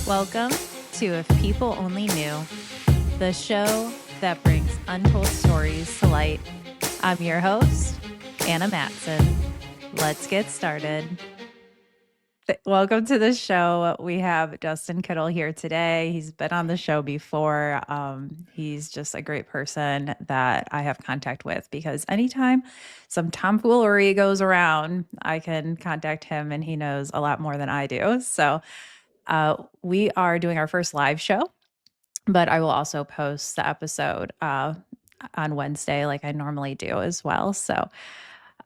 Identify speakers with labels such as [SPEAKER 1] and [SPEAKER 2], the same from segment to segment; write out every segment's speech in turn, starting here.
[SPEAKER 1] Welcome to If People Only Knew, the show that brings untold stories to light. I'm your host, Anna Matson. Let's get started. Welcome to the show. We have Dustin Kittle here today. He's been on the show before. He's just a great person that I have contact with because anytime some tomfoolery goes around, I can contact him and he knows a lot more than I do. So we are doing our first live show, but I will also post the episode on Wednesday like I normally do as well. So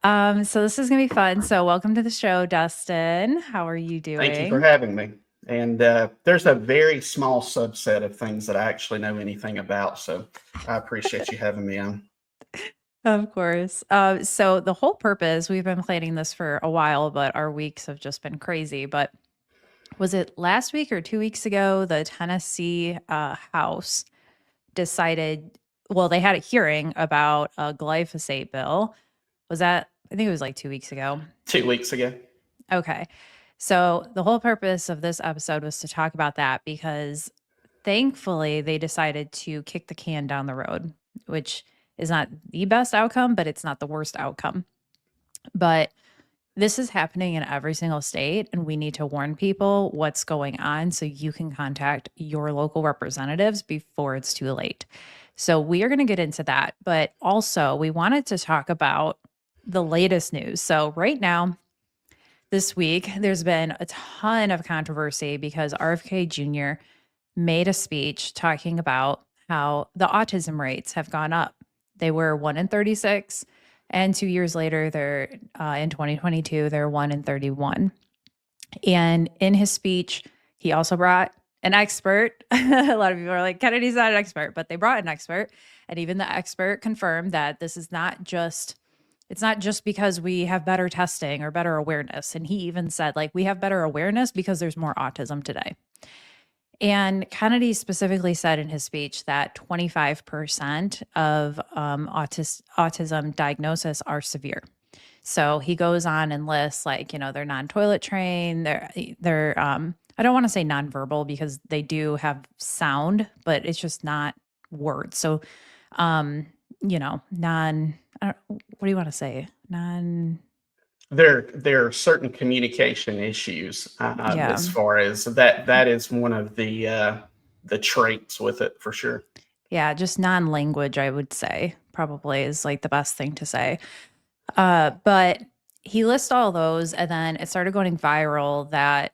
[SPEAKER 1] this is gonna be fun. So welcome to the show, Dustin. How are you doing?
[SPEAKER 2] Thank you for having me. And there's a very small subset of things that I actually know anything about. So I appreciate you having me on.
[SPEAKER 1] Of course. So the whole purpose, we've been planning this for a while, but our weeks have just been crazy. But was it last week or 2 weeks ago, the Tennessee House decided, well, they had a hearing about a glyphosate bill. Was that, I think it was like 2 weeks ago.
[SPEAKER 2] 2 weeks ago.
[SPEAKER 1] Okay. So the whole purpose of this episode was to talk about that because thankfully they decided to kick the can down the road, which is not the best outcome, but it's not the worst outcome. But this is happening in every single state, and we need to warn people what's going on so you can contact your local representatives before it's too late. So we are going to get into that, but also we wanted to talk about the latest news. So right now, this week, there's been a ton of controversy because RFK Jr made a speech talking about how the autism rates have gone up. They were 1 in 36, and 2 years later, they're in 2022, they're 1 in 31. And in his speech, he also brought an expert. A lot of people are like, Kennedy's not an expert, but they brought an expert. And even the expert confirmed that this is not just, it's not just because we have better testing or better awareness. And he even said, like, we have better awareness because there's more autism today. And Kennedy specifically said in his speech that 25% of autism diagnosis are severe. So he goes on and lists, like, you know, they're non-toilet trained, they're I don't want to say nonverbal because they do have sound, but it's just not words. So, you know, what do you want to say?
[SPEAKER 2] There are certain communication issues
[SPEAKER 1] Yeah.
[SPEAKER 2] as far as that. That is one of the traits with it for sure.
[SPEAKER 1] Yeah, just non-language, I would say, probably is like the best thing to say. But he lists all those, and then it started going viral that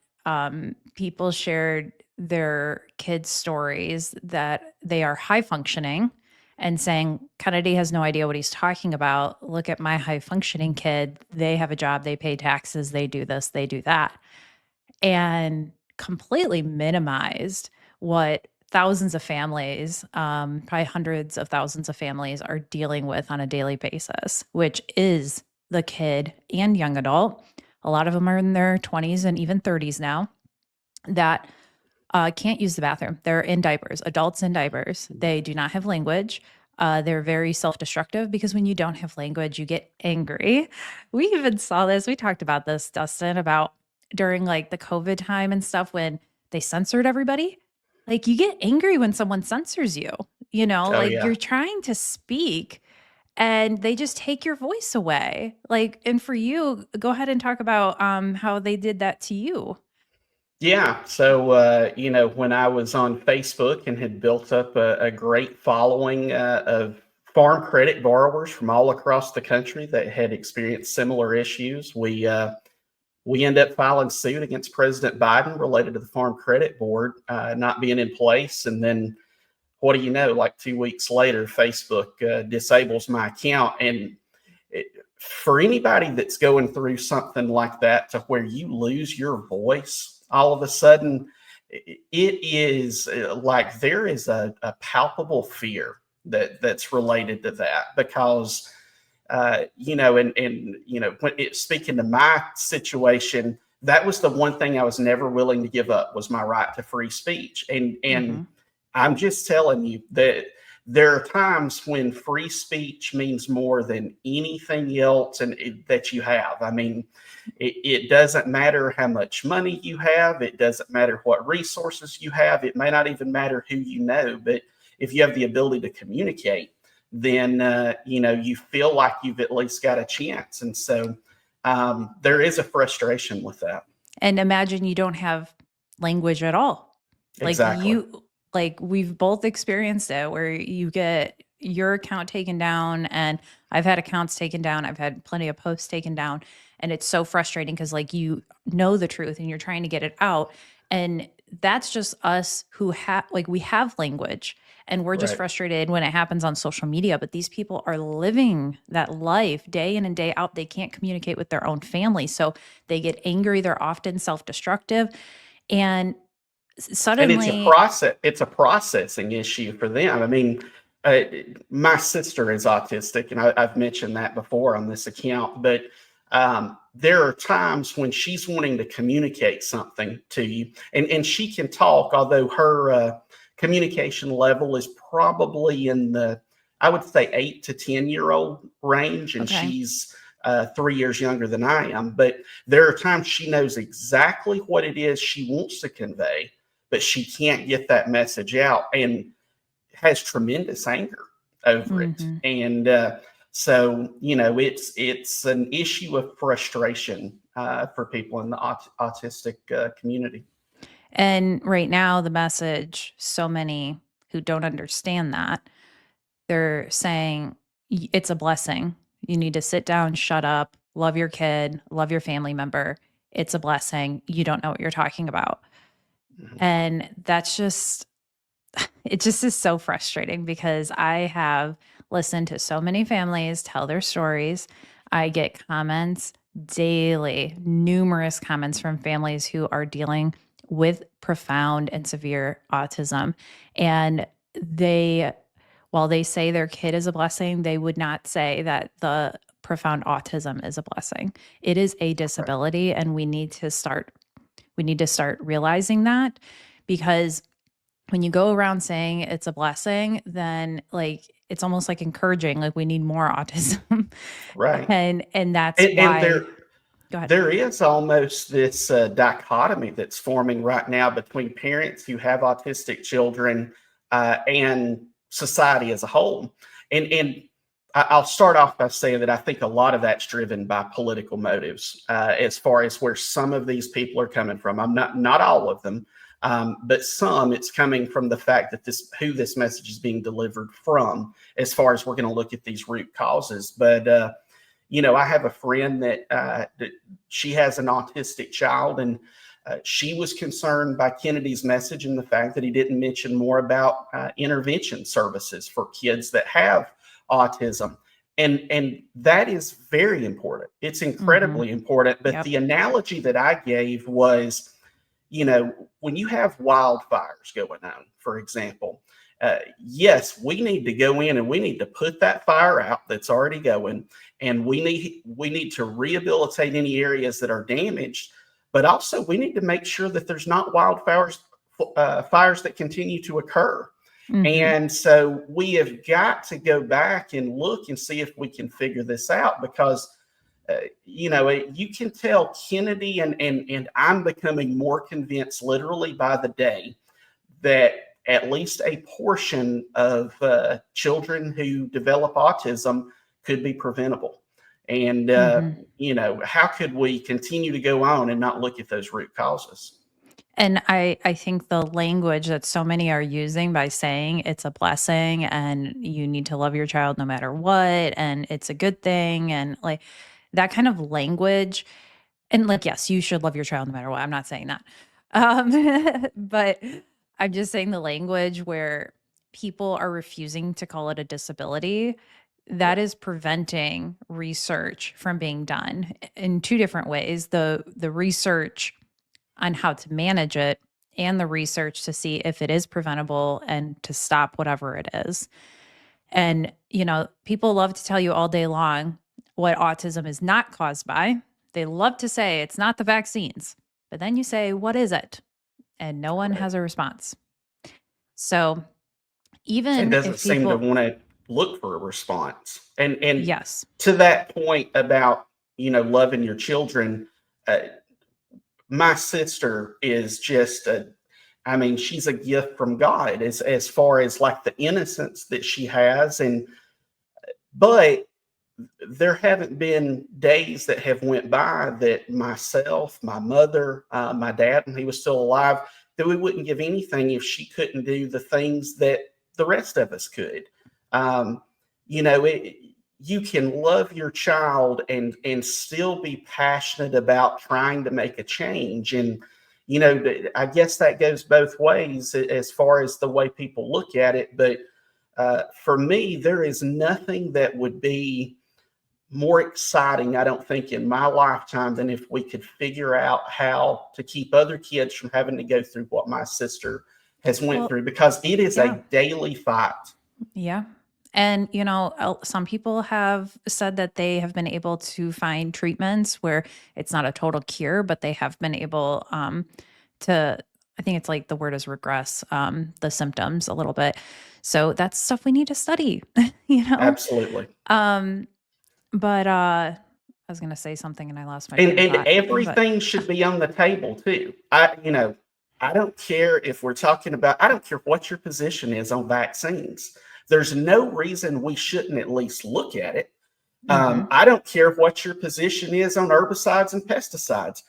[SPEAKER 1] people shared their kids' stories that they are high functioning and saying, Kennedy has no idea what he's talking about. Look at my high functioning kid. They have a job, they pay taxes, they do this, they do that. And completely minimized what thousands of families, probably hundreds of thousands of families are dealing with on a daily basis, which is the kid and young adult. A lot of them are in their 20s and even 30s now that can't use the bathroom. They're in diapers, adults in diapers. They do not have language. They're very self-destructive because when you don't have language, you get angry. We even saw this. We talked about this, Dustin, about during like the COVID time and stuff when they censored everybody. Like you get angry when someone censors you, you know,
[SPEAKER 2] Oh
[SPEAKER 1] like
[SPEAKER 2] yeah.
[SPEAKER 1] you're trying to speak and they just take your voice away. Like, and for you, go ahead and talk about how they did that to you.
[SPEAKER 2] Yeah. So, when I was on Facebook and had built up a great following of farm credit borrowers from all across the country that had experienced similar issues, we end up filing suit against President Biden related to the Farm Credit Board not being in place. And then, what do you know? Like 2 weeks later, Facebook disables my account. And for anybody that's going through something like that, to where you lose your voice all of a sudden, it is like there is a palpable fear that's related to that because speaking to my situation, that was the one thing I was never willing to give up was my right to free speech. And
[SPEAKER 1] Mhm.
[SPEAKER 2] I'm just telling you that there are times when free speech means more than anything else that you have. I mean, it doesn't matter how much money you have. It doesn't matter what resources you have. It may not even matter who you know, but if you have the ability to communicate, then you feel like you've at least got a chance. And so there is a frustration with that.
[SPEAKER 1] And imagine you don't have language at all.
[SPEAKER 2] Exactly.
[SPEAKER 1] Like we've both experienced it where you get your account taken down, and I've had accounts taken down. I've had plenty of posts taken down, and it's so frustrating because like you know the truth and you're trying to get it out. And that's just us who have like we have language, and we're just
[SPEAKER 2] Right.
[SPEAKER 1] frustrated when it happens on social media. But these people are living that life day in and day out. They can't communicate with their own family. So they get angry. They're often self-destructive. And
[SPEAKER 2] And it's a
[SPEAKER 1] suddenly,
[SPEAKER 2] process. It's a processing issue for them. I mean, uh, my sister is autistic, and I've mentioned that before on this account. But there are times when she's wanting to communicate something to you, and she can talk, although her communication level is probably in the, I would say, 8 to 10 year old range, and
[SPEAKER 1] okay.
[SPEAKER 2] she's 3 years younger than I am. But there are times she knows exactly what it is she wants to convey, but she can't get that message out and has tremendous anger over it.
[SPEAKER 1] Mhm.
[SPEAKER 2] And so, it's an issue of frustration for people in the autistic community.
[SPEAKER 1] And right now, the message, so many who don't understand that, they're saying it's a blessing. You need to sit down, shut up, love your kid, love your family member. It's a blessing. You don't know what you're talking about.
[SPEAKER 2] Mhm.
[SPEAKER 1] And that's just, it just is so frustrating because I have listened to so many families tell their stories. I get comments daily, numerous comments from families who are dealing with profound and severe autism. And they, while they say their kid is a blessing, they would not say that the profound autism is a blessing. It is a
[SPEAKER 2] Right.
[SPEAKER 1] disability, and we need to start realizing that, because when you go around saying it's a blessing, then like it's almost like encouraging, like we need more autism.
[SPEAKER 2] Right.
[SPEAKER 1] And that's
[SPEAKER 2] And
[SPEAKER 1] why go ahead.
[SPEAKER 2] there is almost this dichotomy that's forming right now between parents who have autistic children and society as a whole. And I'll start off by saying that I think a lot of that's driven by political motives, as far as where some of these people are coming from. I'm not all of them, but some. It's coming from the fact that this message is being delivered from. As far as we're going to look at these root causes, but I have a friend that she has an autistic child, and she was concerned by Kennedy's message and the fact that he didn't mention more about intervention services for kids that have autism. And that is very important. It's
[SPEAKER 1] Mhm.
[SPEAKER 2] incredibly important. But
[SPEAKER 1] Yep.
[SPEAKER 2] the analogy that I gave was, when you have wildfires going on, for example, yes, we need to go in and we need to put that fire out that's already going, and we need to rehabilitate any areas that are damaged, but also we need to make sure that there's not wildfires fires that continue to occur.
[SPEAKER 1] Mhm.
[SPEAKER 2] And so we have got to go back and look and see if we can figure this out, because you can tell Kennedy, and I'm becoming more convinced literally by the day that at least a portion of children who develop autism could be preventable. And
[SPEAKER 1] Mhm.
[SPEAKER 2] how could we continue to go on and not look at those root causes?
[SPEAKER 1] And I think the language that so many are using by saying it's a blessing and you need to love your child no matter what and it's a good thing, and like that kind of language. And like, yes, you should love your child no matter what. I'm not saying that. But I'm just saying the language where people are refusing to call it a disability, that
[SPEAKER 2] Right.
[SPEAKER 1] is preventing research from being done in two different ways. The research on how to manage it, and the research to see if it is preventable and to stop whatever it is. And, people love to tell you all day long what autism is not caused by. They love to say it's not the vaccines, but then you say, what is it? And no one
[SPEAKER 2] Right.
[SPEAKER 1] has a response. So,
[SPEAKER 2] and
[SPEAKER 1] even
[SPEAKER 2] doesn't
[SPEAKER 1] if
[SPEAKER 2] seem to
[SPEAKER 1] people,
[SPEAKER 2] want to look for a response. And
[SPEAKER 1] yes.
[SPEAKER 2] to that point about loving your children, uh, my sister is just a I mean, she's a gift from God as far as like the innocence that she has. And but there haven't been days that have went by that myself, my mother, my dad when he was still alive, that we wouldn't give anything if she couldn't do the things that the rest of us could. um, you can love your child and still be passionate about trying to make a change. And I guess that goes both ways as far as the way people look at it. But for me, there is nothing that would be more exciting, I don't think, in my lifetime than if we could figure out how to keep other kids from having to go through what my sister has went
[SPEAKER 1] Well,
[SPEAKER 2] through, because it is
[SPEAKER 1] yeah.
[SPEAKER 2] a daily fight.
[SPEAKER 1] Yeah. And, some people have said that they have been able to find treatments where it's not a total cure, but they have been able to, I think it's like the word is regress the symptoms a little bit. So that's stuff we need to study, you know?
[SPEAKER 2] Absolutely.
[SPEAKER 1] Um, but I was going to say something and I lost my
[SPEAKER 2] And
[SPEAKER 1] train of
[SPEAKER 2] and
[SPEAKER 1] thought. But
[SPEAKER 2] everything should be on the table too. I don't care if we're talking about I don't care what your position is on vaccines. There's no reason we shouldn't at least look at it.
[SPEAKER 1] mhm,
[SPEAKER 2] I don't care what your position is on herbicides and pesticides.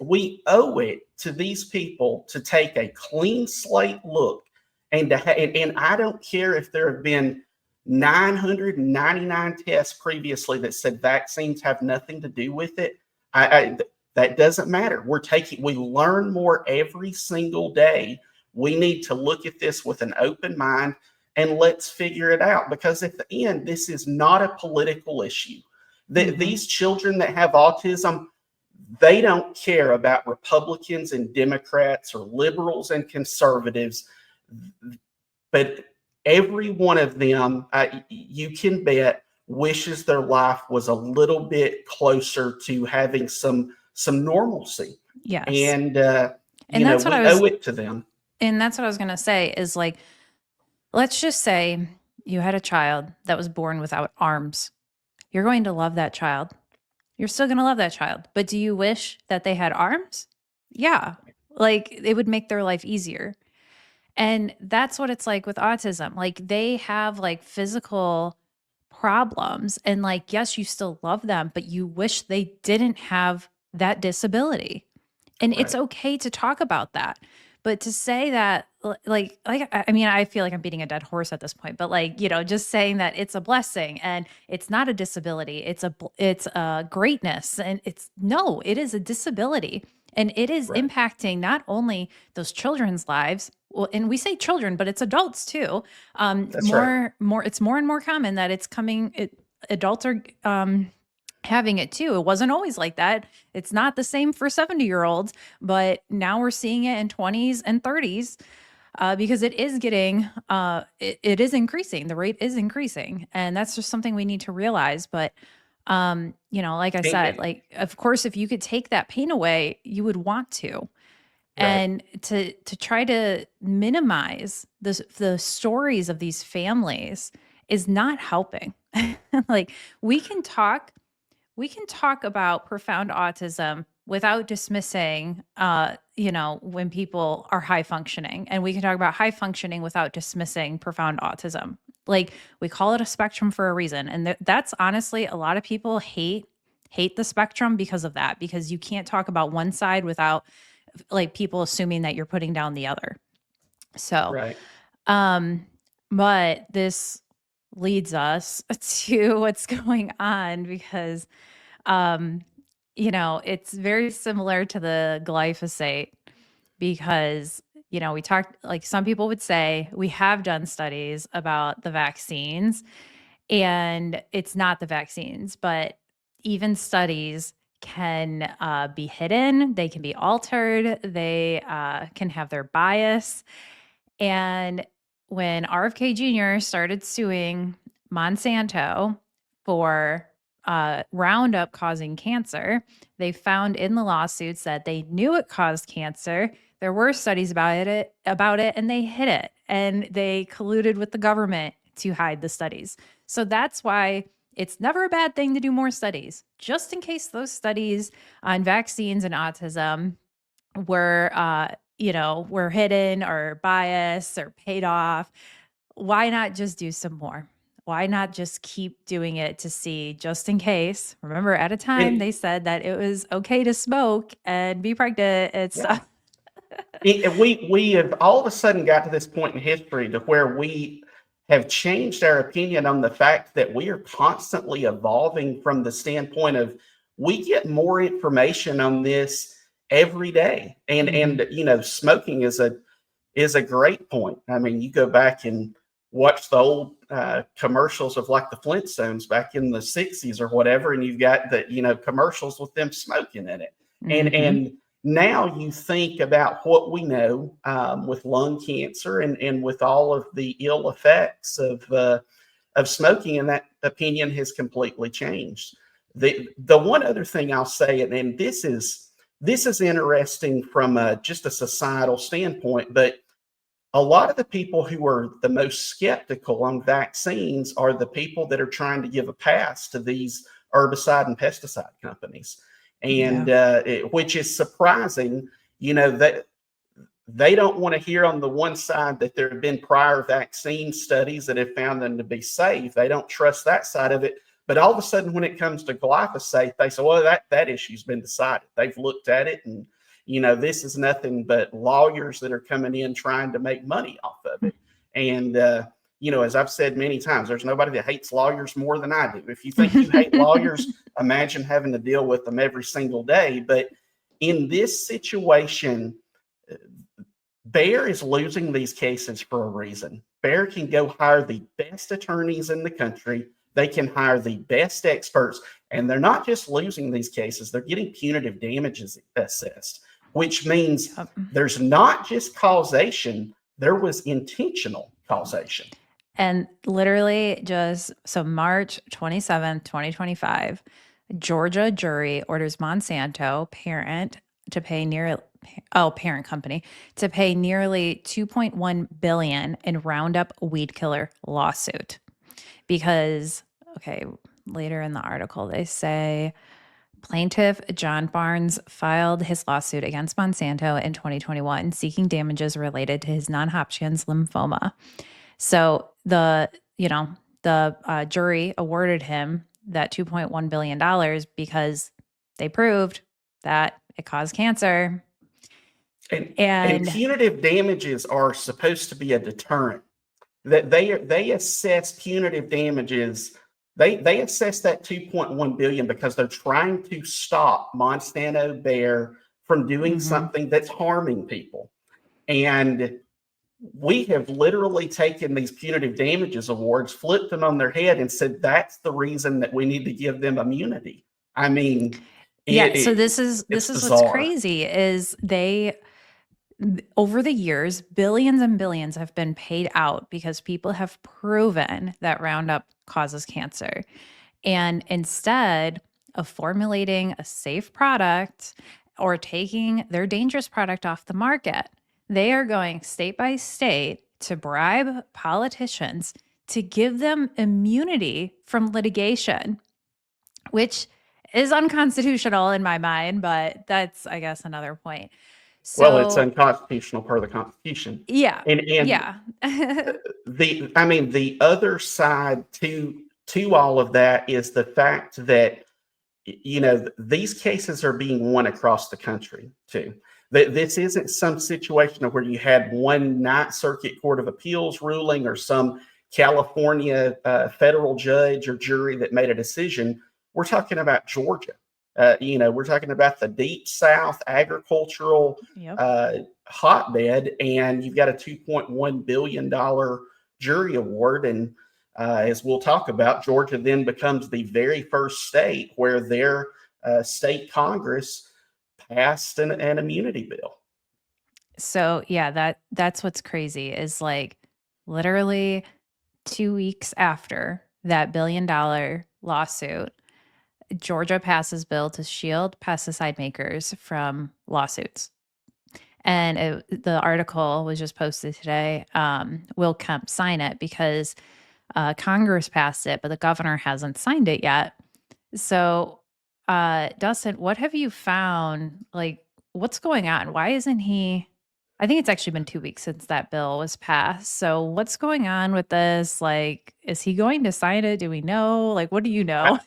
[SPEAKER 2] We owe it to these people to take a clean slate look, and I don't care if there have been 999 tests previously that said vaccines have nothing to do with it. That doesn't matter. We learn more every single day. We need to look at this with an open mind and let's figure it out, because at the end, this is not a political issue.
[SPEAKER 1] mhm.
[SPEAKER 2] These children that have autism, they don't care about Republicans and Democrats or liberals and conservatives, but every one of them, you can bet, wishes their life was a little bit closer to having some normalcy.
[SPEAKER 1] Yes.
[SPEAKER 2] And
[SPEAKER 1] And that's what I
[SPEAKER 2] we
[SPEAKER 1] was
[SPEAKER 2] owe it to them.
[SPEAKER 1] and that's what I was going to say is like, let's just say you had a child that was born without arms. You're going to love that child. You're still going to love that child. But do you wish that they had arms? Yeah. Like it would make their life easier. And that's what it's like with autism. Like they have like physical problems. And like, yes, you still love them, but you wish they didn't have that disability. And it's
[SPEAKER 2] Right.
[SPEAKER 1] okay to talk about that. But to say that, I mean, I feel like I'm beating a dead horse at this point, but like, just saying that it's a blessing and it's not a disability, it's a greatness. And it's no, it is a disability. And it is
[SPEAKER 2] Right.
[SPEAKER 1] impacting not only those children's lives, well, and we say children, but it's adults too.
[SPEAKER 2] That's right.
[SPEAKER 1] It's more and more common that adults are having it too. It wasn't always like that. It's not the same for 70-year-olds, but now we're seeing it in 20s and 30s because it is getting, it is increasing. The rate is increasing. And that's just something we need to realize. But, like I said,
[SPEAKER 2] And
[SPEAKER 1] like, of course, if you could take that pain away, you would want to.
[SPEAKER 2] right.
[SPEAKER 1] And to try to minimize the stories of these families is not helping. Like we can talk about profound autism without dismissing when people are high functioning, and we can talk about high functioning without dismissing profound autism. Like we call it a spectrum for a reason, and that's honestly a lot of people hate the spectrum because of that, because you can't talk about one side without like people assuming that you're putting down the other. So
[SPEAKER 2] Right.
[SPEAKER 1] um but this leads us to what's going on because um, it's very similar to the glyphosate because, we talked, like some people would say, we have done studies about the vaccines and it's not the vaccines, but even studies can be hidden, they can be altered, they can have their bias. And when RFK Jr. started suing Monsanto for Roundup causing cancer. They found in the lawsuits that they knew it caused cancer. There were studies about it, and they hid it, and they colluded with the government to hide the studies. So that's why it's never a bad thing to do more studies, just in case those studies on vaccines and autism were hidden or biased or paid off. Why not just do some more? Why not just keep doing it to see, just in case? Remember, at a time
[SPEAKER 2] And
[SPEAKER 1] they said that it was okay to smoke and be pregnant and
[SPEAKER 2] yeah,
[SPEAKER 1] stuff.
[SPEAKER 2] we have all of a sudden got to this point in history to where we have changed our opinion on the fact that we are constantly evolving from the standpoint of we get more information on this every day. And
[SPEAKER 1] Mhm.
[SPEAKER 2] smoking is a great point. I mean, you go back and watch the old commercials of like the Flintstones back in the 60s or whatever, and you've got the commercials with them smoking in it.
[SPEAKER 1] Mhm.
[SPEAKER 2] And now you think about what we know with lung cancer and with all of the ill effects of smoking, and that opinion has completely changed. The one other thing I'll say, and this is interesting from just a societal standpoint, but a lot of the people who are the most skeptical on vaccines are the people that are trying to give a pass to these herbicide and pesticide companies, and
[SPEAKER 1] Yeah.
[SPEAKER 2] which is surprising. That they don't want to hear on the one side that there have been prior vaccine studies that have found them to be safe. They don't trust that side of it. But all of a sudden, when it comes to glyphosate, they say, well, that issue's been decided. They've looked at it, and this is nothing but lawyers that are coming in trying to make money off of it. And as I've said many times, there's nobody that hates lawyers more than I do. If you think you hate lawyers, imagine having to deal with them every single day. But in this situation, Bayer is losing these cases for a reason. Bayer can go hire the best attorneys in the country. They can hire the best experts, and they're not just losing these cases, they're getting punitive damages assessed, which means
[SPEAKER 1] Yep.
[SPEAKER 2] there's not just causation, there was intentional causation.
[SPEAKER 1] And literally just so March 27th, 2025, Georgia jury orders Monsanto to pay near parent company to pay nearly 2.1 billion in Roundup weed killer lawsuit because okay, later in the article they say plaintiff John Barnes filed his lawsuit against Monsanto in 2021 seeking damages related to his non-Hodgkin's lymphoma. So the jury awarded him that $2.1 billion because they proved that it caused cancer.
[SPEAKER 2] And
[SPEAKER 1] And
[SPEAKER 2] punitive damages are supposed to be a deterrent. That they assess punitive damages. They assess that 2.1 billion because they're trying to stop Monsanto Bayer from doing
[SPEAKER 1] mhm.
[SPEAKER 2] something that's harming people. And we have literally taken these punitive damages awards, flipped them on their head, and said that's the reason that we need to give them immunity. I mean,
[SPEAKER 1] Yeah, so
[SPEAKER 2] it
[SPEAKER 1] this
[SPEAKER 2] it's
[SPEAKER 1] is what's
[SPEAKER 2] bizarre.
[SPEAKER 1] crazy is they over the years, billions and billions have been paid out because people have proven that Roundup causes cancer. And instead of formulating a safe product or taking their dangerous product off the market, they are going state by state to bribe politicians to give them immunity from litigation, which is unconstitutional in my mind, but that's, I guess, another point.
[SPEAKER 2] Well, it's
[SPEAKER 1] So,
[SPEAKER 2] unconstitutional per the Constitution.
[SPEAKER 1] yeah,
[SPEAKER 2] And
[SPEAKER 1] yeah.
[SPEAKER 2] the other side to all of that is the fact that these cases are being won across the country too. That this isn't some situation where you had one Ninth Circuit Court of Appeals ruling or some California federal judge or jury that made a decision. We're talking about Georgia. We're talking about the deep South agricultural
[SPEAKER 1] Yep.
[SPEAKER 2] uh, hotbed, and you've got a $2.1 billion jury award. And as we'll talk about, Georgia then becomes the very first state where their state Congress passed an immunity bill.
[SPEAKER 1] So, yeah, that's what's crazy is like literally 2 weeks after that $1 billion lawsuit, Georgia passes bill to shield pesticide makers from lawsuits. And the article was just posted today. Will Kemp sign it because Congress passed it, but the governor hasn't signed it yet. So, Dustin, what have you found? Like, what's going on? Why isn't he? I think it's actually been 2 weeks since that bill was passed. So, what's going on with this? Like, is he going to sign it? Do we know? Like, what do you know?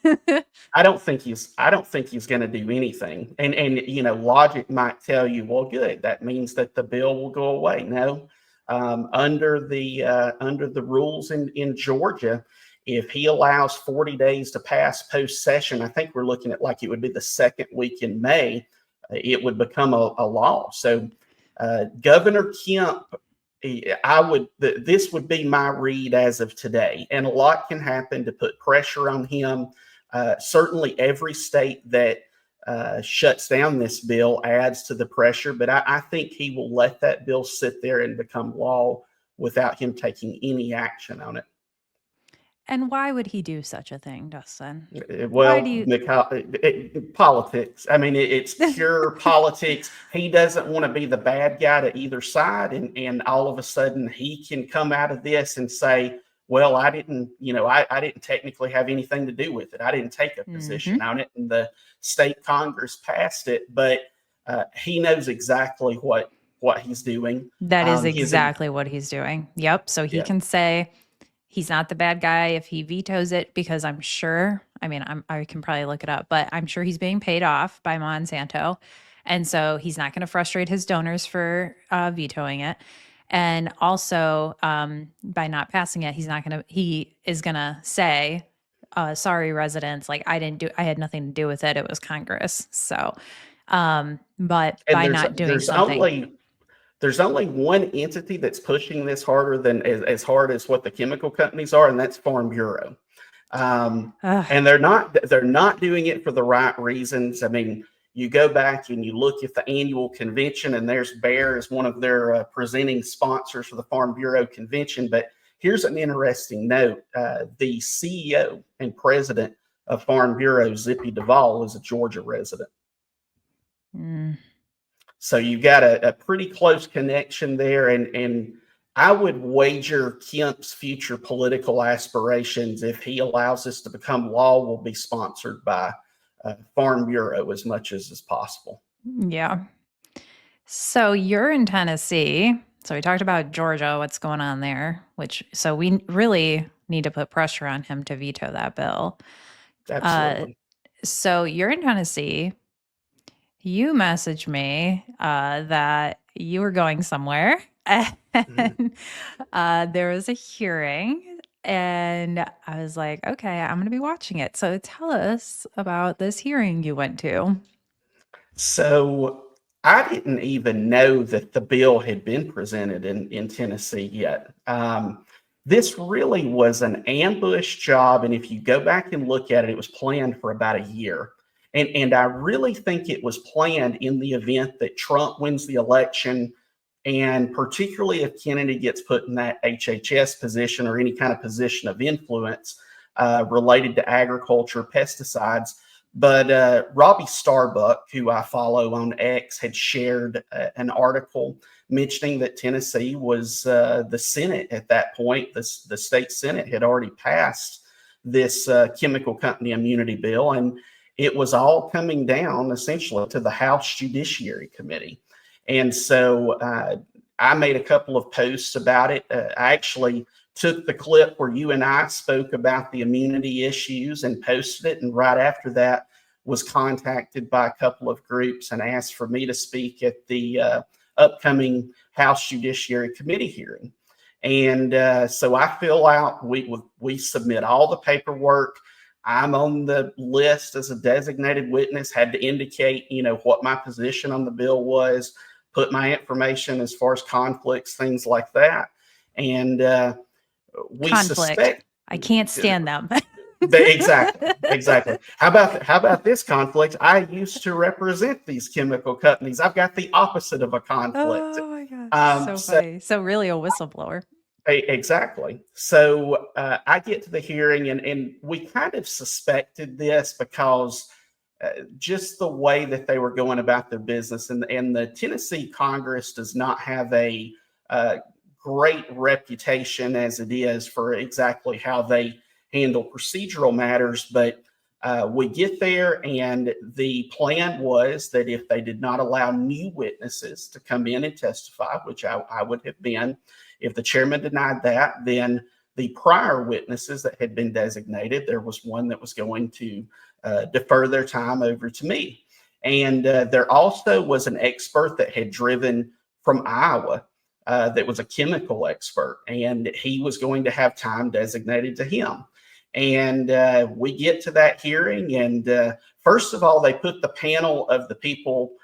[SPEAKER 2] I don't think he's going to do anything. And logic might tell you, well, good. That means that the bill will go away. No, under the rules in Georgia, if he allows 40 days to pass post session, I think we're looking at like it would be the second week in May, it would become a law. So Governor Kemp, this would be my read as of today, and a lot can happen to put pressure on him. Certainly, every state that shuts down this bill adds to the pressure, but I think he will let that bill sit there and become law without him taking any action on it.
[SPEAKER 1] And why would he do such a thing, Dustin? Why do
[SPEAKER 2] Well,
[SPEAKER 1] you?
[SPEAKER 2] politics. I mean, it's pure politics. He doesn't want to be the bad guy to either side, and all of a sudden he can come out of this and say, "Well, I didn't technically have anything to do with it. I didn't take a position on it, and the state Congress passed it." But he knows exactly what he's doing.
[SPEAKER 1] That is
[SPEAKER 2] His
[SPEAKER 1] exactly what he's doing. Yep. So he
[SPEAKER 2] Yeah.
[SPEAKER 1] can say he's not the bad guy if he vetoes it, because I'm sure, I mean, I can probably look it up, but I'm sure he's being paid off by Monsanto. And so he's not going to frustrate his donors for vetoing it. And also, by not passing it, he is going to say, sorry, residents, like I had nothing to do with it. It was Congress. So, but
[SPEAKER 2] And
[SPEAKER 1] by not doing something,
[SPEAKER 2] there's only one entity that's pushing this harder than as hard as what the chemical companies are, and that's Farm Bureau. And they're not doing it for the right reasons. I mean, you go back and you look at the annual convention, and there's Bayer as one of their presenting sponsors for the Farm Bureau convention. But here's an interesting note: the CEO and president of Farm Bureau, Zippy Duvall, is a Georgia resident. So you've got a pretty close connection there, and I would wager Kemp's future political aspirations, if he allows this to become law, will be sponsored by Farm Bureau as much as is possible.
[SPEAKER 1] Yeah. So you're in Tennessee. So we talked about Georgia, what's going on there, so we really need to put pressure on him to veto that bill.
[SPEAKER 2] Absolutely.
[SPEAKER 1] So you're in Tennessee. You messaged me that you were going somewhere, and there was a hearing, and I was like, okay, I'm going to be watching it. So tell us about this hearing you went to.
[SPEAKER 2] So I didn't even know that the bill had been presented in Tennessee yet. This really was an ambush job, and if you go back and look at it, it was planned for about a year. And I really think it was planned in the event that Trump wins the election, and particularly if Kennedy gets put in that HHS position or any kind of position of influence related to agriculture, pesticides. But Robbie Starbuck, who I follow on X, had shared an article mentioning that Tennessee was the Senate at that point. The state Senate had already passed this chemical company immunity bill, and it was all coming down essentially to the House Judiciary Committee. And so I made a couple of posts about it. I actually took the clip where you and I spoke about the immunity issues and posted it. And right after that, was contacted by a couple of groups and asked for me to speak at the upcoming House Judiciary Committee hearing. And so I fill out, we submit all the paperwork. I'm on the list as a designated witness, had to indicate, what my position on the bill was, put my information as far as conflicts, things like that. And we suspect.
[SPEAKER 1] I can't stand them.
[SPEAKER 2] Exactly. How about this conflict? I used to represent these chemical companies. I've got the opposite of a conflict.
[SPEAKER 1] Oh my gosh, so funny. So really a whistleblower.
[SPEAKER 2] Exactly. So I get to the hearing, and we kind of suspected this because just the way that they were going about their business, and the Tennessee Congress does not have a uh, great reputation as it is for exactly how they handle procedural matters. But we get there, and the plan was that if they did not allow new witnesses to come in and testify, which I would have been, if the chairman denied that, then the prior witnesses that had been designated, there was one that was going to defer their time over to me. And there also was an expert that had driven from Iowa that was a chemical expert, and he was going to have time designated to him. And we get to that hearing, and first of all, they put the panel of the people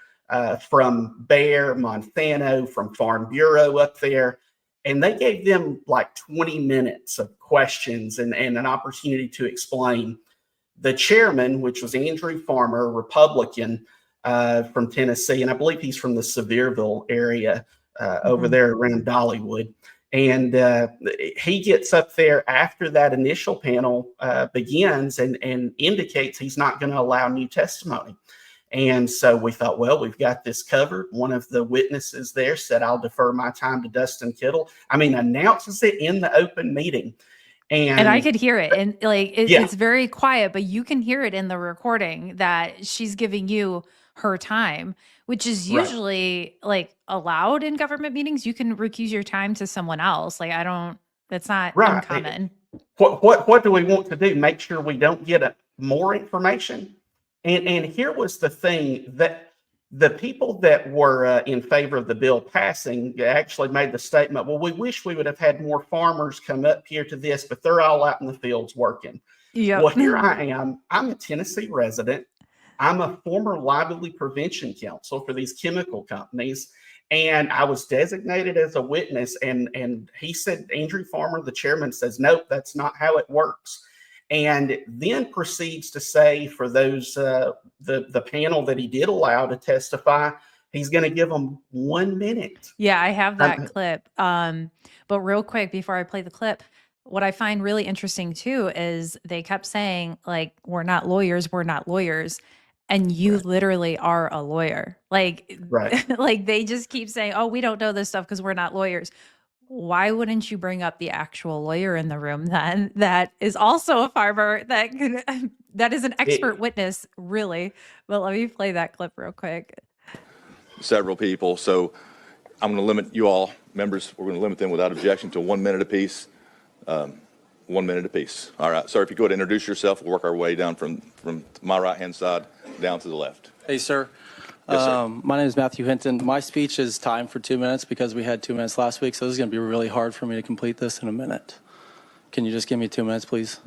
[SPEAKER 2] from Bayer, Monsanto, from Farm Bureau up there, and they gave them like 20 minutes of questions and an opportunity to explain. The chairman, which was Andrew Farmer, a Republican from Tennessee, and I believe he's from the Sevierville area over there around Dollywood. And he gets up there after that initial panel begins and indicates he's not going to allow new testimony. And so we thought, well, we've got this covered. One of the witnesses there said, I'll defer my time to Dustin Kittle. I mean, announces it in the open meeting.
[SPEAKER 1] And I
[SPEAKER 2] And
[SPEAKER 1] could hear it. And like
[SPEAKER 2] yeah,
[SPEAKER 1] it's very quiet, but you can hear it in the recording that she's giving you her time, which is
[SPEAKER 2] right.
[SPEAKER 1] usually like allowed in government meetings. You can recuse your time to someone else. Like that's not
[SPEAKER 2] Right.
[SPEAKER 1] uncommon.
[SPEAKER 2] What do we want to do? Make sure we don't get more information. And here was the thing, that the people that were in favor of the bill passing actually made the statement, well, we wish we would have had more farmers come up here to this, but they're all out in the fields working.
[SPEAKER 1] Yep.
[SPEAKER 2] Well, here I am. I'm a Tennessee resident. I'm a former liability prevention counsel for these chemical companies. And I was designated as a witness. And he said, Andrew Farmer, the chairman, says, nope, that's not how it works. And then proceeds to say for those, the panel that he did allow to testify, he's going to give them 1 minute.
[SPEAKER 1] Yeah, I have that
[SPEAKER 2] Um,
[SPEAKER 1] clip. But real quick before I play the clip, what I find really interesting too is they kept saying like we're not lawyers, we're not lawyers. And you
[SPEAKER 2] right,
[SPEAKER 1] literally are a lawyer. Like
[SPEAKER 2] right.
[SPEAKER 1] like they just keep saying, "Oh, we don't know this stuff because we're not lawyers." Why wouldn't you bring up the actual lawyer in the room then that is also a farmer that could that is an expert
[SPEAKER 2] It,
[SPEAKER 1] witness, really? But let me play that clip real quick.
[SPEAKER 3] Several people. So I'm going to limit you all, members, we're going to limit them without objection to 1 minute apiece. 1 minute apiece. All right. Sir, if you go ahead and introduce yourself, we'll work our way down from my right-hand side down to the left.
[SPEAKER 4] Hey, sir.
[SPEAKER 3] Yes, sir.
[SPEAKER 4] My name is Matthew Hinton. My speech is timed for 2 minutes because we had 2 minutes last week, so this is going to be really hard for me to complete this in a minute. Can you just give me 2 minutes, please?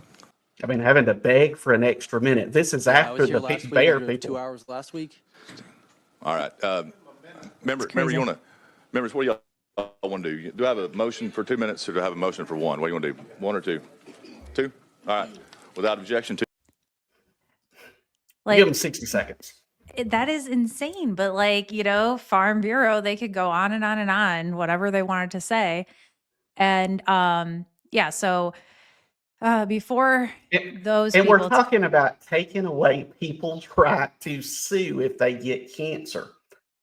[SPEAKER 2] I mean, having to beg for an extra minute. This is
[SPEAKER 4] I
[SPEAKER 2] after
[SPEAKER 4] was here
[SPEAKER 2] the
[SPEAKER 4] last week.
[SPEAKER 2] Bayer
[SPEAKER 4] You have 2
[SPEAKER 2] people.
[SPEAKER 4] hours last week.
[SPEAKER 3] All right. Member,
[SPEAKER 1] crazy.
[SPEAKER 3] you want to, members, what do y'all want to do? Do I have a motion for 2 minutes or do I have a motion for one? What do you want to do? One or two? Two? All right. Without objection, two.
[SPEAKER 1] Like
[SPEAKER 2] Give them 60 seconds.
[SPEAKER 1] that is insane. But like, Farm Bureau, they could go on and on and on, whatever they wanted to say. And yeah, so before
[SPEAKER 2] And,
[SPEAKER 1] those
[SPEAKER 2] and we're
[SPEAKER 1] people
[SPEAKER 2] talking about taking away people's right to sue if they get cancer.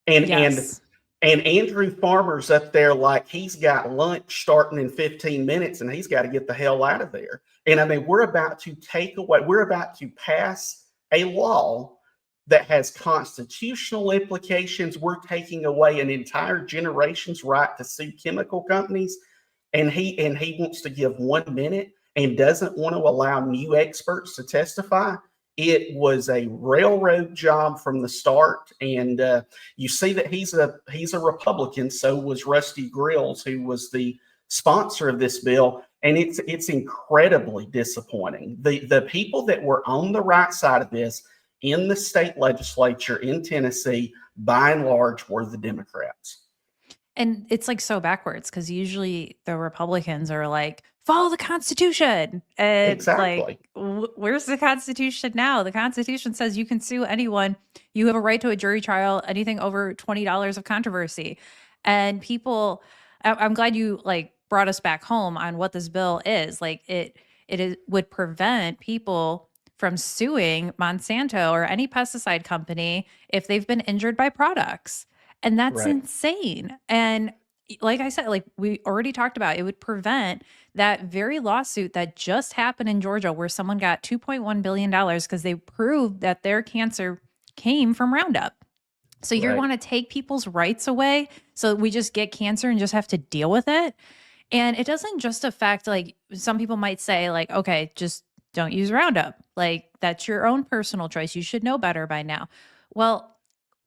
[SPEAKER 2] And and
[SPEAKER 1] yes.
[SPEAKER 2] and Andrew Farmer's up there like he's got lunch starting in 15 minutes and he's got to get the hell out of there. And I mean, we're about to pass a law that has constitutional implications. We're taking away an entire generation's right to sue chemical companies. And he wants to give 1 minute and doesn't want to allow new experts to testify. It was a railroad job from the start, and you see that he's a Republican. So was Rusty Grills, who was the sponsor of this bill, and it's incredibly disappointing. The people that were on the right side of this in the state legislature in Tennessee, by and large, were the Democrats.
[SPEAKER 1] And it's like so backwards because usually the Republicans are like, follow the Constitution. And like,
[SPEAKER 2] Exactly.
[SPEAKER 1] where's the Constitution now? The Constitution says you can sue anyone. You have a right to a jury trial, anything over $20 of controversy. And people, I'm glad you like brought us back home on what this bill is. Like would prevent people from suing Monsanto or any pesticide company if they've been injured by products. And that's
[SPEAKER 2] Right.
[SPEAKER 1] insane. And like I said, like we already talked about, it would prevent that very lawsuit that just happened in Georgia where someone got $2.1 billion because they proved that their cancer came from Roundup. So you
[SPEAKER 2] Right.
[SPEAKER 1] want to take people's rights away so we just get cancer and just have to deal with it. And it doesn't just affect, like, some people might say, like, okay, just don't use Roundup. Like, that's your own personal choice. You should know better by now. Well,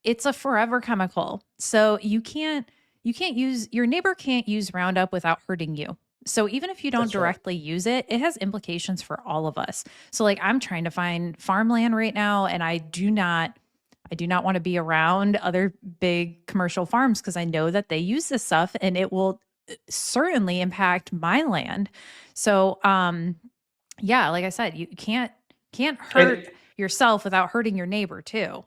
[SPEAKER 1] it's a forever chemical. So you can't use, your neighbor can't use Roundup without hurting you. So even if you don't
[SPEAKER 2] That's right.
[SPEAKER 1] directly use it, it has implications for all of us. So like I'm trying to find farmland right now and I do not want to be around other big commercial farms because I know that they use this stuff and it will certainly impact my land. So yeah, like I said, you can't hurt
[SPEAKER 2] And
[SPEAKER 1] yourself without hurting your neighbor too.